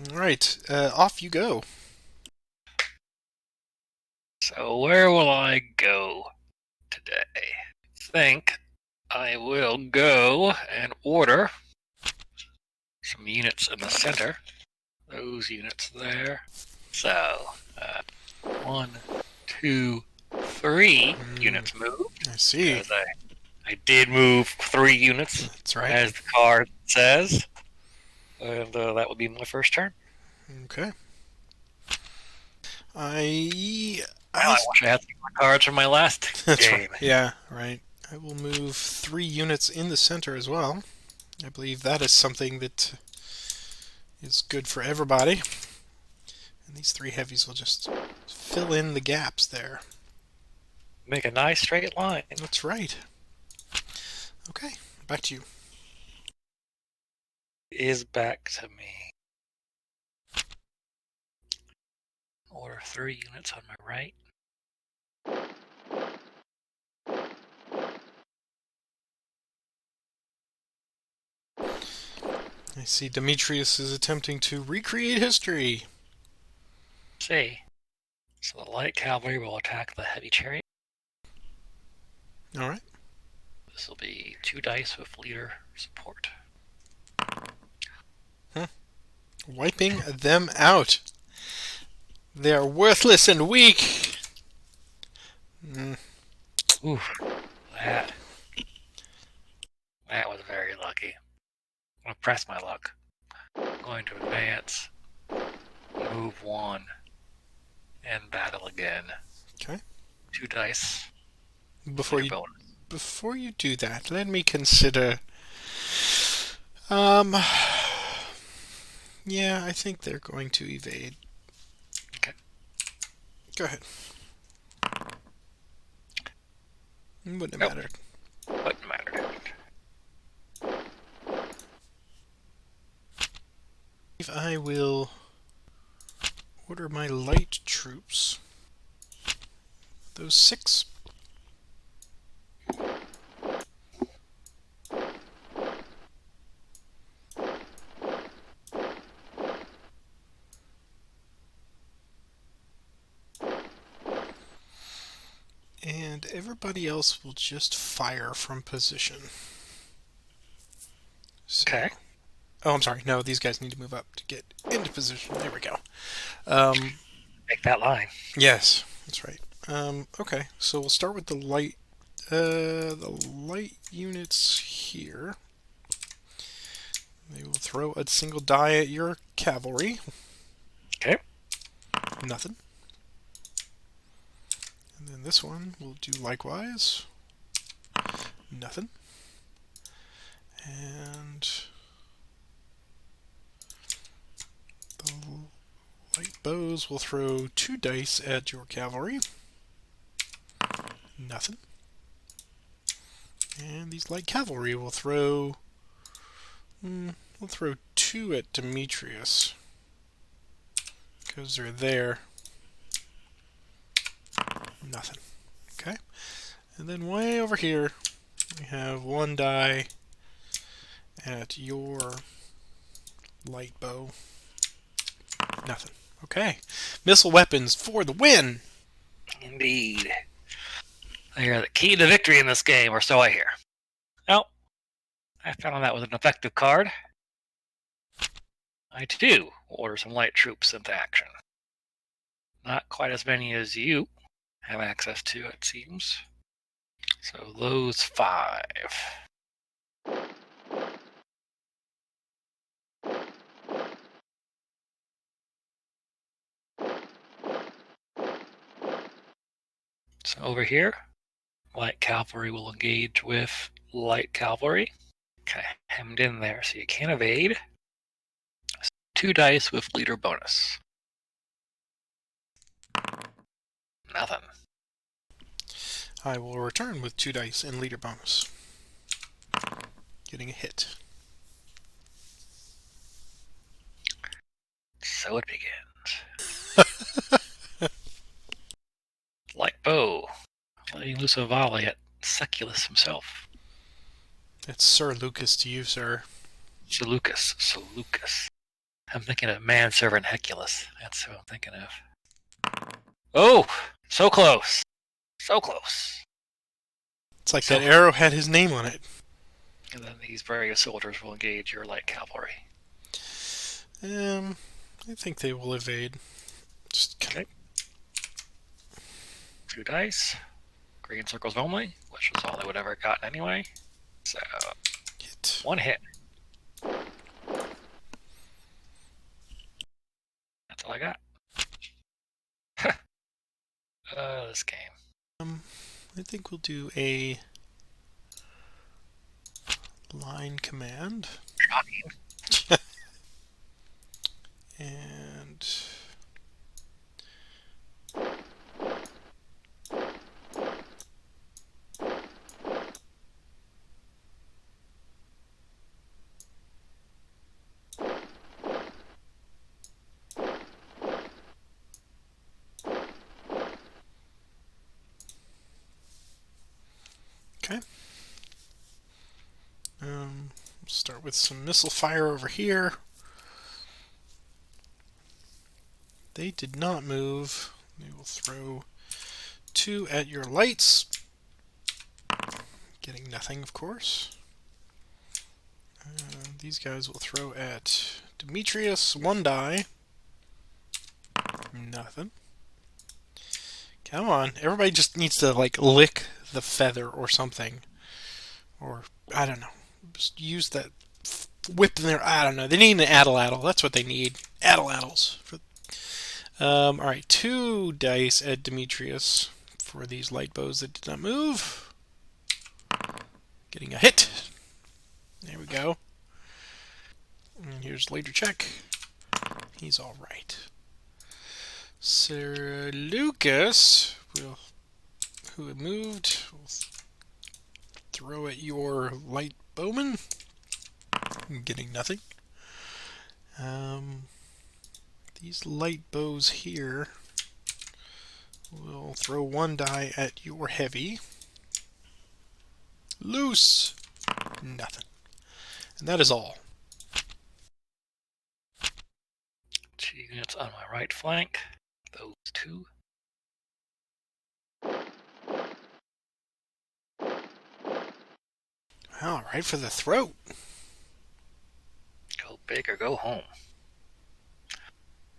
All right. Off you go. So where will I go today? I think I will go and order some units in the center. Those units there. So, 1, 2, 3 units moved. I see. I did move 3 units. That's right. As the card says. And that would be my first turn. Okay. I wish I had some more cards from my last game. Right. Yeah, right. I will move 3 units in the center as well. I believe that is something that is good for everybody. And these 3 heavies will just fill in the gaps there. Make a nice straight line. That's right. Okay, back to you. It is back to me. Order 3 units on my right. I see Demetrius is attempting to recreate history. See. So the light cavalry will attack the heavy chariot. All right. This will be 2 dice with leader support. Wiping them out. They are worthless and weak. Ooh, that was very lucky. I'm going to press my luck. I'm going to advance, move 1, and battle again. Okay. 2 dice. Before you do that, let me consider. Yeah, I think they're going to evade. Okay. Go ahead. Wouldn't have mattered. Wouldn't matter. I will order my light troops. Those 6. And everybody else will just fire from position. So, Okay. Oh, I'm sorry. No, these guys need to move up to get into position. There we go. Make that line. Yes, that's right. Okay, so we'll start with the light units here. They will throw a single die at your cavalry. Okay. Nothing. And then this one will do likewise. Nothing. And the light bows will throw 2 dice at your cavalry. Nothing. And these light cavalry will throw 2 at Demetrius, because they're there. Nothing. Okay. And then way over here, we have 1 die at your light bow. Nothing. Okay. Missile weapons for the win! Indeed. They are the key to victory in this game, or so I hear. Well, I found that was an effective card. I, too, will order some light troops into action. Not quite as many as you have access to, it seems. So those 5. So over here, light cavalry will engage with light cavalry. Kind of hemmed in there, so you can't evade. 2 dice with leader bonus. Nothing. I will return with 2 dice and leader bonus. Getting a hit. So it begins. Light bow. Letting loose a volley at Seleucus himself. It's Sir Lucas to you, sir. Seleucus. I'm thinking of manservant Heculus. That's who I'm thinking of. Oh! So close! So close! It's like that arrow had his name on it. And then these various soldiers will engage your light cavalry. I think they will evade. Okay. 2 dice. Green circles only, which is all they would ever have gotten anyway. So, hit. 1 hit. That's all I got. This game. I think we'll do a line command. Shocking. And okay. Start with some missile fire over here. They did not move. They will throw 2 at your lights. Getting nothing, of course. These guys will throw at Demetrius, 1 die. Nothing. Come on. Everybody just needs to, like, lick the feather or something. Or, I don't know. Just use that whip in there. I don't know. They need an addle-addle. That's what they need. Addle-addles. Alright, 2 dice at Demetrius for these light bows that did not move. Getting a hit. There we go. And here's later check. He's alright. Seleucus, who had moved, will throw at your light bowman. Getting nothing. These light bows here will throw 1 die at your heavy. Loose. Nothing. And that is all. 2 units on my right flank. Those 2. All right for the throat. Go big or go home.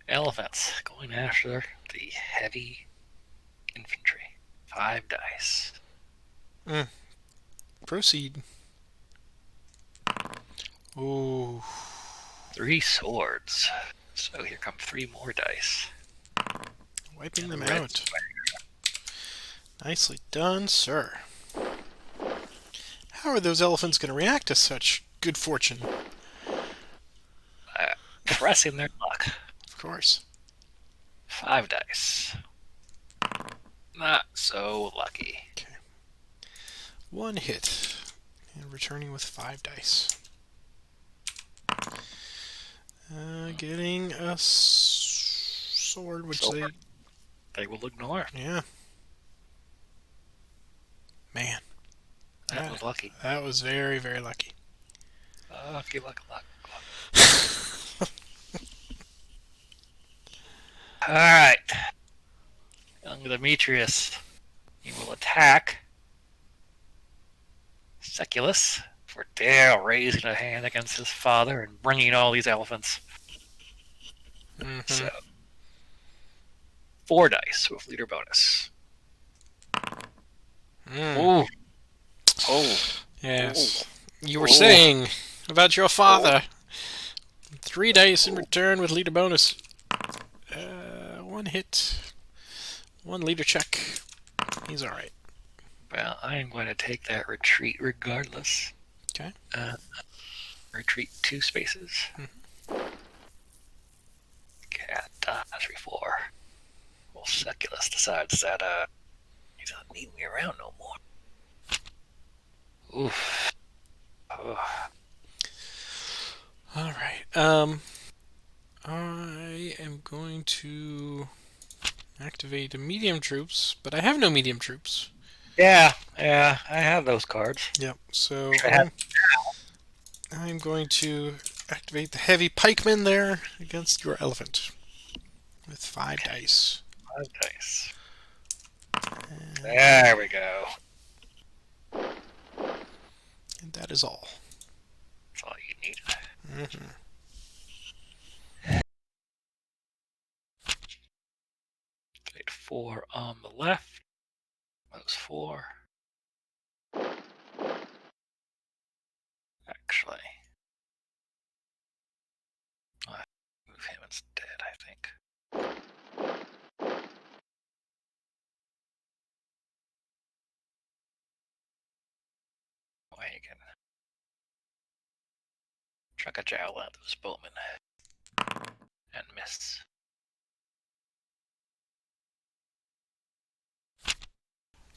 Elephants going after the heavy infantry. 5 dice. Proceed. Ooh. 3 swords. So here come 3 more dice. Wiping them out. Nicely done, sir. How are those elephants going to react to such good fortune? Pressing their luck. Of course. 5 dice. Not so lucky. Okay. 1 hit. And returning with 5 dice. Getting a sword, which they will ignore. Yeah. Man. That was lucky. That was very, very lucky. Lucky, luck. Alright. Young Demetrius. He will attack Seleucus for dare raising a hand against his father and bringing all these elephants. So, 4 dice with leader bonus. Oh. Yes. You were saying about your father. 3 dice in return with leader bonus. 1 hit. 1 leader check. He's alright. Well, I am going to take that retreat regardless. Okay. Retreat 2 spaces. Cat 3-4. Well, Seleucus decides that he doesn't need me around no more. Oof. Alright. I am going to activate medium troops, but I have no medium troops. Yeah, I have those cards. Yep, so I'm going to activate the heavy pikemen there against your elephant with 5 dice. 5 dice. There we go. And that is all. That's all you need. Activate 4 on the left. Those 4. Actually, I'll move him instead, I think. Way you can chuck a javelin at those bowmen and miss.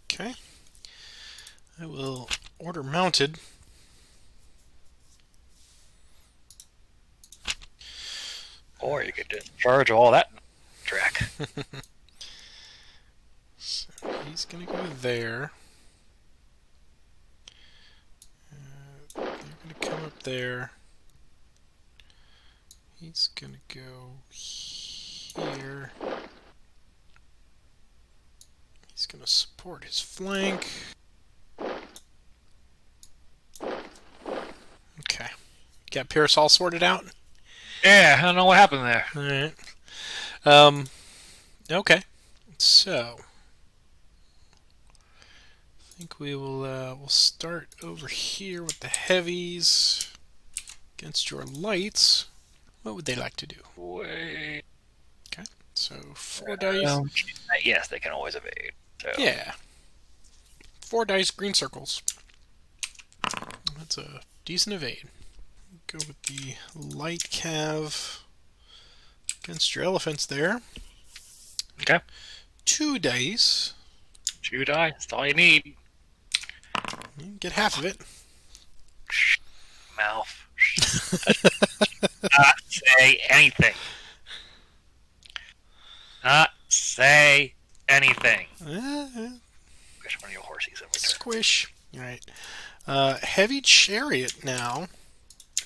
Okay. I will order mounted. Or you could just charge all that track. So he's going to go there. They're going to come up there. He's going to go here. He's going to support his flank. Okay. Got Pierce all sorted out? Yeah, I don't know what happened there. All right. Um. Okay. So I think we'll start over here with the heavies against your lights. What would they like to do? Wait. Okay. So 4 dice. Yes, they can always evade. So. Yeah. 4 dice, green circles. That's a decent evade. Go with the light cav against your elephants there. Okay. 2 dice. 2 die. That's all you need. You get half of it. Mouth. Not say anything. Not say anything. Wish one of your horsies in return. Squish. All right. Heavy chariot now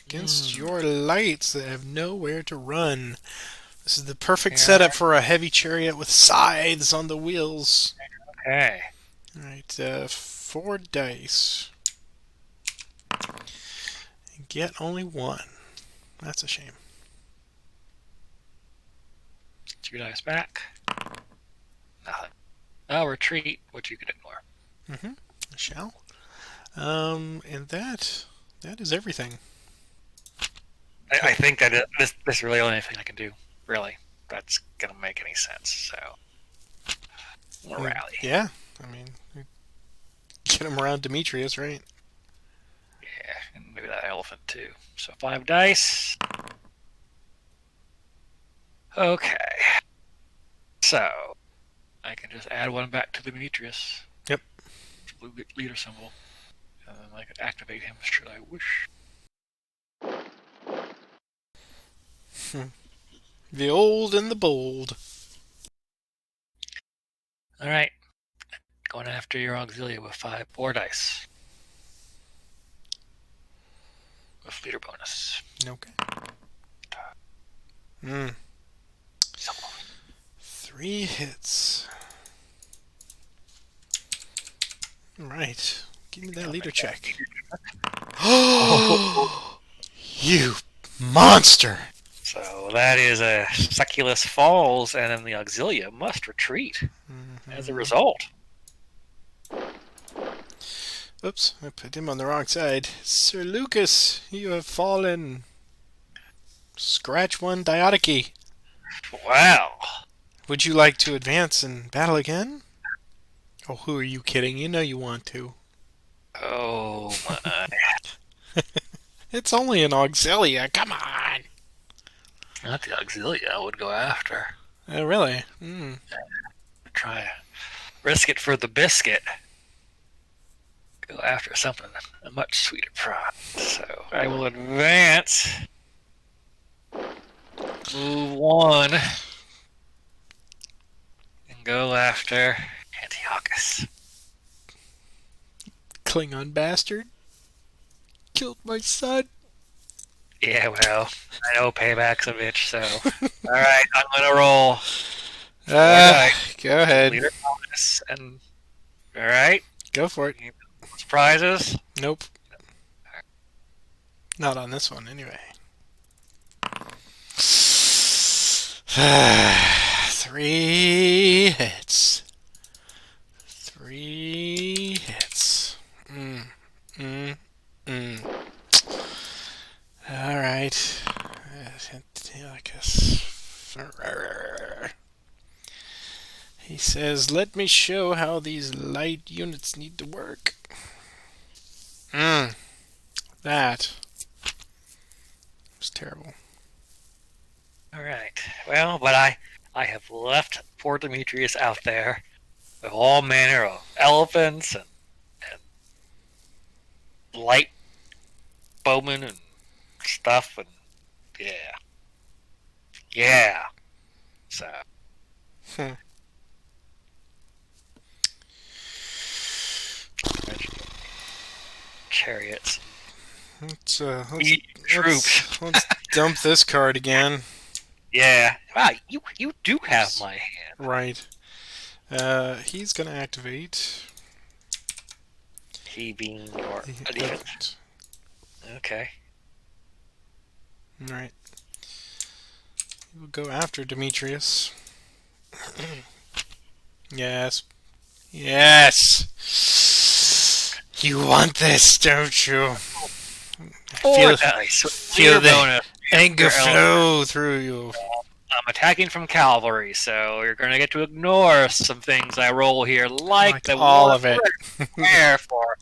against your lights that have nowhere to run. This is the perfect setup for a heavy chariot with scythes on the wheels. Okay. All right. 4 dice. Get only 1. That's a shame. 2 dice back. Nothing. Oh, retreat, which you can ignore. I shall. And that is everything. I think that this is really the only thing I can do. Really, that's gonna make any sense. So, we'll rally. Yeah, I mean, get him around Demetrius, right? Yeah, and maybe that elephant too. So 5 dice. Okay. So I can just add 1 back to the Demetrius. Yep. Blue leader symbol, and then I can activate him should I wish. The old and the bold. All right. Going after your auxilia with 4 dice. With leader bonus. Okay. 3 hits. All right. Give me that leader check. Oh, you monster! So that is a Succulus falls, and then the auxilia must retreat as a result. Oops, I put him on the wrong side. Seleucus, you have fallen. Scratch 1 Diadochi. Wow. Would you like to advance and battle again? Oh, who are you kidding? You know you want to. Oh my. It's only an auxilia, come on! Not the auxilia I would go after. Oh, really? Try risk it for the biscuit. Go after something a much sweeter prize. So I will advance. Move 1. And go after Antigonus. Klingon bastard. Killed my son. Yeah, well, I know payback's a bitch, so. Alright, I'm gonna roll. Go ahead. Leader bonus. And. Alright. Go for it. Surprises? Nope. Not on this one, anyway. 3 hits. 3 hits. Alright. He says, let me show how these light units need to work. That was terrible. Alright. Well, but I have left poor Demetrius out there with all manner of elephants and light bowmen and stuff, and yeah. So chariots. Let's dump this card again. Yeah. Wow, you do have my hand. Right. He's gonna activate. He being your elephant. Okay. Right. He will go after Demetrius. Yes. Yes! You want this, don't you? Four dice. Feel the bonus. Anger flow through you. I'm attacking from cavalry, so you're going to get to ignore some things I roll here, like the all of it. Prepare for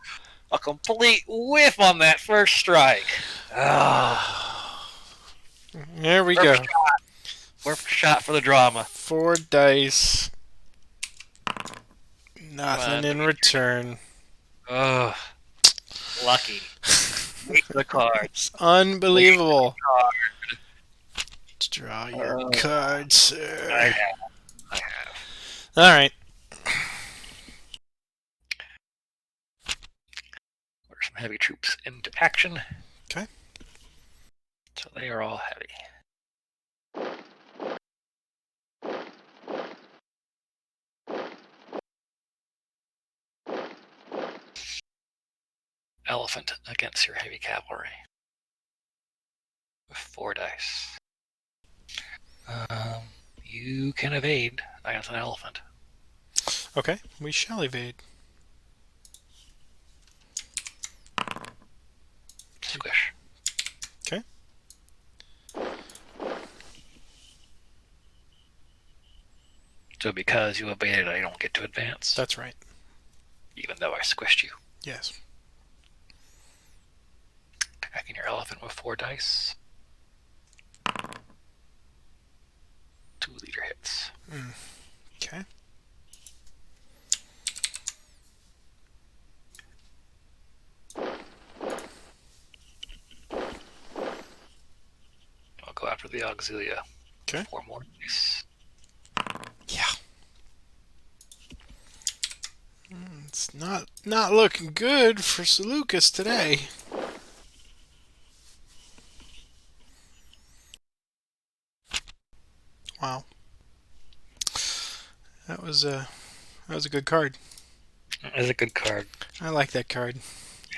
a complete whiff on that first strike. There we go. Perfect shot for the drama. 4 dice. Nothing in return. Ugh. Lucky. Wait for the cards. Unbelievable. Draw your card, sir. I have. Alright. Order some heavy troops into action. Okay. So they are all heavy. Elephant against your heavy cavalry. With 4 dice. You can evade against an elephant. Okay, we shall evade. Squish. Okay. So because you evaded, I don't get to advance? That's right. Even though I squished you? Yes. Attacking your elephant with 4 dice. 2 leader hits. Okay. I'll go after the auxilia. Okay. 4 more dice. Yeah. It's not looking good for Seleucus today. Wow. That was a good card. That is a good card. I like that card.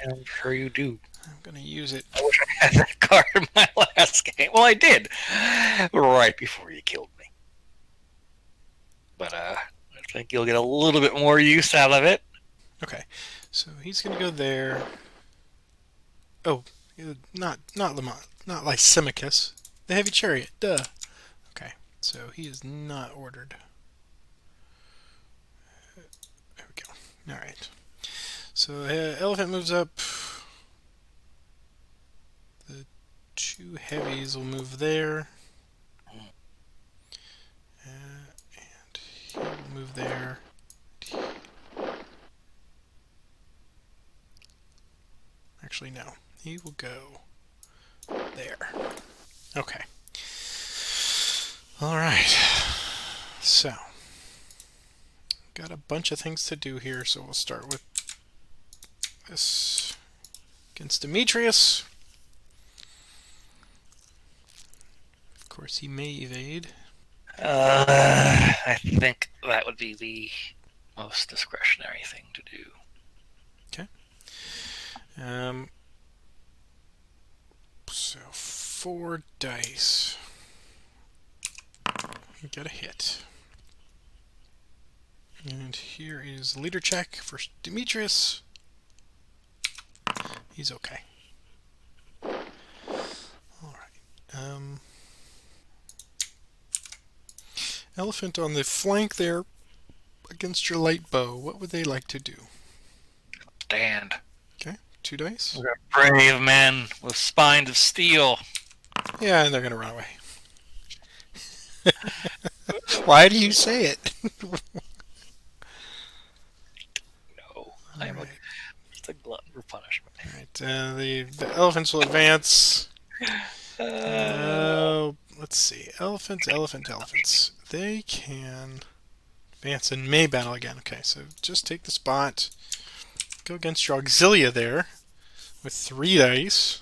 I'm sure you do. I'm gonna use it. I wish I had that card in my last game. Well, I did. Right before you killed me. But I think you'll get a little bit more use out of it. Okay. So he's gonna go there. Oh, not Lamont, not Lysimachus. The heavy chariot. Duh. Okay. So he is not ordered. There we go. All right. So elephant moves up. The 2 heavies will move there. And he will move there. Actually, no. He will go there. Okay. All right. So, got a bunch of things to do here, so we'll start with this against Demetrius. Of course, he may evade. I think that would be the most discretionary thing to do. Okay. So 4 dice. You get a hit. And here is leader check for Demetrius. He's okay. Alright. Elephant on the flank there against your light bow. What would they like to do? Stand. Okay. 2 dice. Brave men with spines of steel. Yeah, and they're going to run away. Why do you say it? No, I'm just a glutton for punishment. Alright, the elephants will advance. Let's see. Elephants. They can advance and may battle again. Okay, so just take the spot. Go against your auxilia there with 3 dice.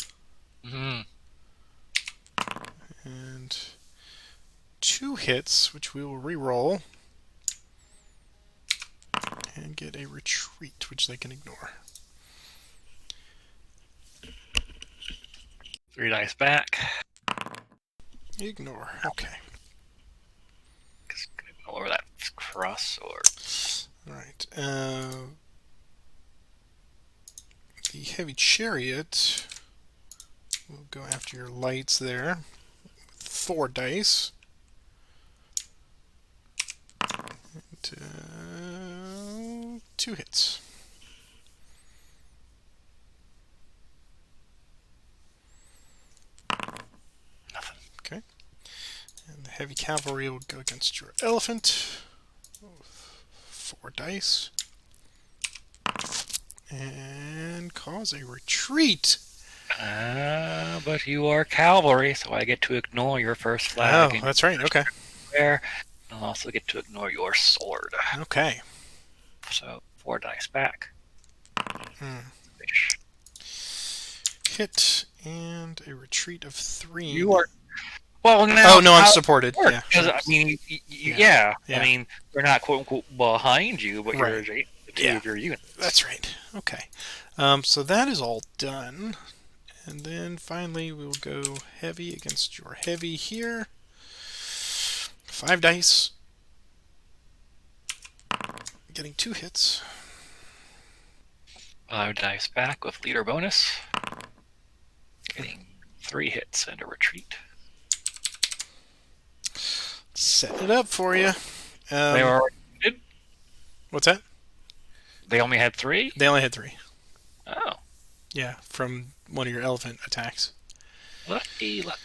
Mm-hmm. And 2 hits, which we will re-roll. And get a retreat, which they can ignore. 3 dice back. Ignore. Okay. cross swords. All right. The heavy chariot will go after your lights there. 4 dice. And, 2 hits. Nothing. Okay. And the heavy cavalry will go against your elephant. 4 dice. And cause a retreat. But you are cavalry, so I get to ignore your first flag. Oh, that's right. Okay. There, I'll also get to ignore your sword. Okay. So 4 dice back. Hit and a retreat of 3. You are. Well, now. Oh no, I'm supported. Yeah. Because I mean, yeah. I mean, we're not quote unquote behind you, but you're two of your units. That's right. Okay. So that is all done. And then finally we'll go heavy against your heavy here. 5 dice. Getting 2 hits. 5 dice back with leader bonus. Getting 3 hits and a retreat. Set it up for you. They were already hit? What's that? They only had 3? They only had 3. Oh. Yeah, from one of your elephant attacks. Lucky, luck.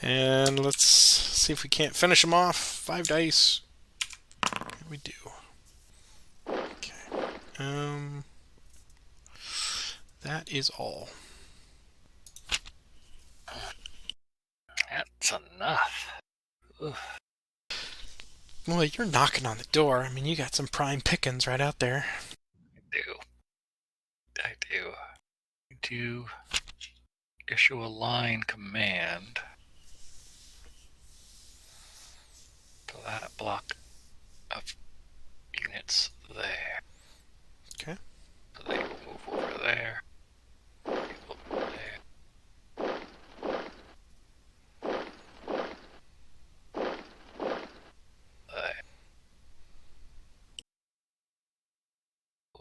And let's see if we can't finish them off. 5 dice. Here we do. Okay. That is all. That's enough. Ugh. Well, you're knocking on the door. I mean, you got some prime pickings right out there. I do issue a line command to that block of units there. Okay. So they will move over there.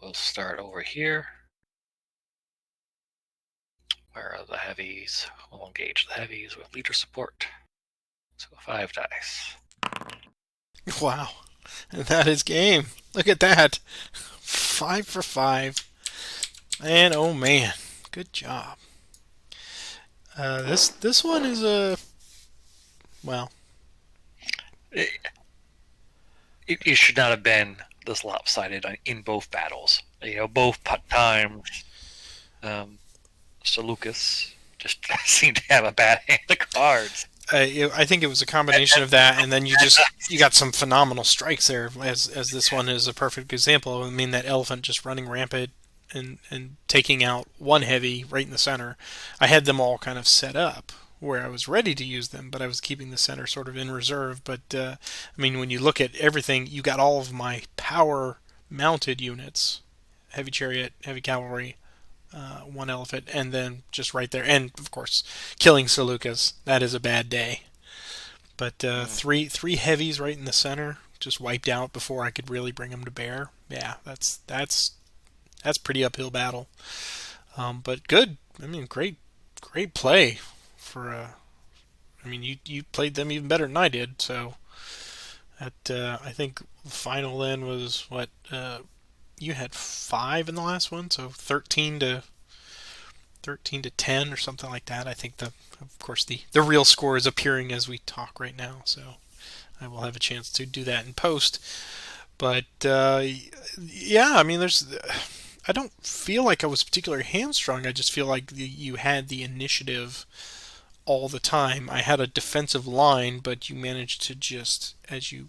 We'll start over here, where the heavies will engage the heavies with leader support. So 5 dice. Wow. That is game. Look at that. 5 for 5. And oh man, good job. This one is a well. It should not have been this lopsided in both battles. You know, both times. Seleucus just seemed to have a bad hand of cards. I think it was a combination of that, and then you got some phenomenal strikes there. As this one is a perfect example. I mean, that elephant just running rampant and taking out one heavy right in the center. I had them all kind of set up where I was ready to use them, but I was keeping the center sort of in reserve. But I mean, when you look at everything, you got all of my power mounted units, heavy chariot, heavy cavalry, 1 elephant, and then just right there, and of course, killing Seleucus. That is a bad day. But three heavies right in the center, just wiped out before I could really bring them to bear. Yeah, that's pretty uphill battle. But good. I mean, great play for. I mean, you played them even better than I did. So that I think the final then was what you had 5 in the last one, so 13 to 10 or something like that. I think of course the real score is appearing as we talk right now, so I will have a chance to do that in post. But yeah, I mean, I don't feel like I was particularly hamstrung. I just feel like you had the initiative all the time. I had a defensive line, but you managed to just as you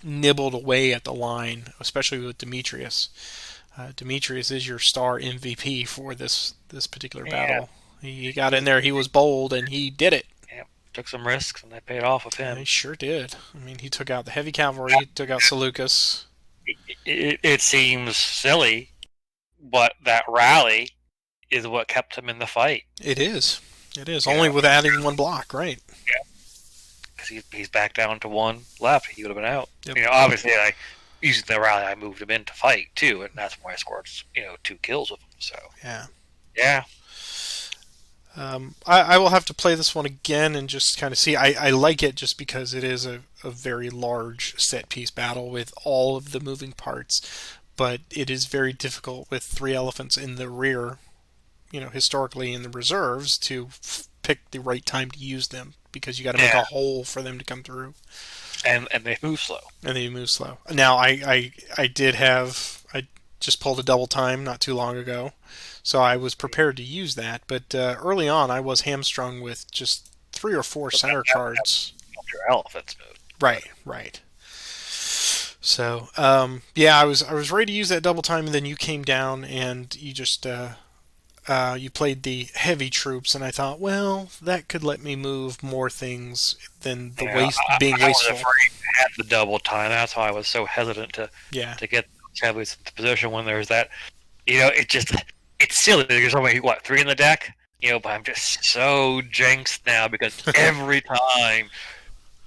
nibbled away at the line, especially with Demetrius. Demetrius is your star MVP for this particular battle. He got in there. He was bold, and he did it. Yeah, took some risks, and they paid off with him. He sure did. I mean, he took out the heavy cavalry. He took out Seleucus. It seems silly, but that rally is what kept him in the fight. It is. It is. Only with adding 1 block, right? Yeah. because he's back down to one left. He would have been out. Yep. Obviously, using the rally, I moved him in to fight too, and that's why I scored 2 kills with him. So yeah. I will have to play this one again and just kind of see. I like it just because it is a very large set piece battle with all of the moving parts, but it is very difficult with 3 elephants in the rear, historically in the reserves, to pick the right time to use them because you got to make a hole for them to come through. And they move slow. Now I just pulled a double time not too long ago, so I was prepared to use that. But early on, I was hamstrung with just 3 or 4 center cards. Your elephants move. Right. So I was ready to use that double time, and then you came down and you just you played the heavy troops, and I thought, well, that could let me move more things than the being wasteful. I was afraid to have the double time. That's why I was so hesitant to get heavies into position when there's that. It's silly. There's only 3 in the deck. But I'm just so jinxed now because every time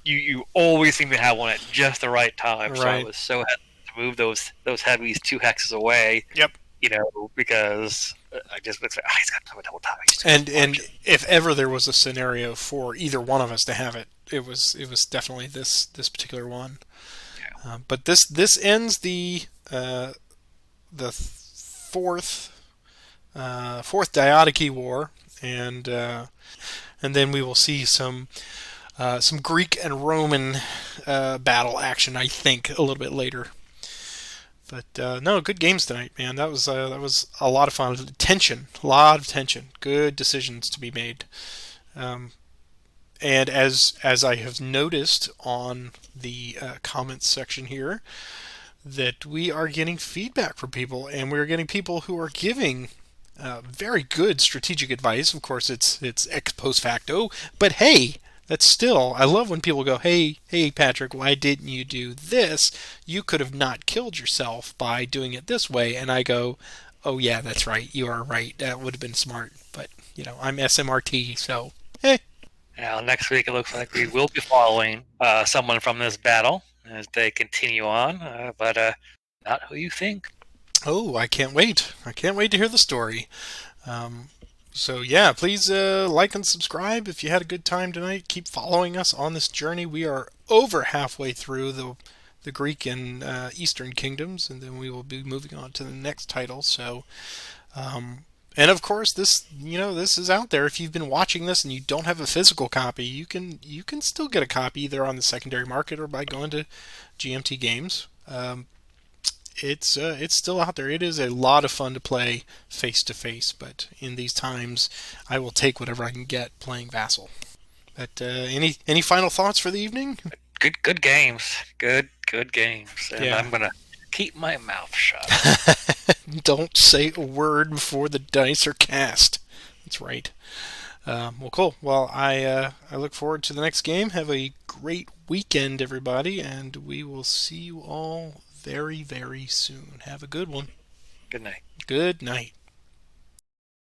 you always seem to have one at just the right time. Right. So I was so hesitant to move those heavies 2 hexes away. Yep. Because I just he's got to double time. And if ever there was a scenario for either one of us to have it, it was definitely this particular one. Yeah. But this ends the fourth Diadochi War, and then we will see some Greek and Roman battle action, I think, a little bit later. But no, good games tonight, man. That was a lot of fun. A lot of tension. Good decisions to be made. And as I have noticed on the comments section here, that we are getting feedback from people, and we're getting people who are giving very good strategic advice. Of course, it's ex post facto, but hey. That's still, I love when people go, hey, Patrick, why didn't you do this? You could have not killed yourself by doing it this way. And I go, oh, yeah, that's right. You are right. That would have been smart. But, I'm SMRT, so, hey. Now, next week, it looks like we will be following someone from this battle as they continue on, but not who you think. Oh, I can't wait. I can't wait to hear the story. So yeah, please like and subscribe if you had a good time tonight. Keep following us on this journey. We are over halfway through the Greek and Eastern kingdoms, and then we will be moving on to the next title. So, and of course, this is out there. If you've been watching this and you don't have a physical copy, you can still get a copy either on the secondary market or by going to GMT Games. It's still out there. It is a lot of fun to play face to face, but in these times, I will take whatever I can get playing Vassal. But any final thoughts for the evening? Good games. Good games. And yeah. I'm gonna keep my mouth shut. Don't say a word before the dice are cast. That's right. Well, cool. Well, I look forward to the next game. Have a great weekend, everybody, and we will see you all very, very soon. Have a good one. Good night. Good night.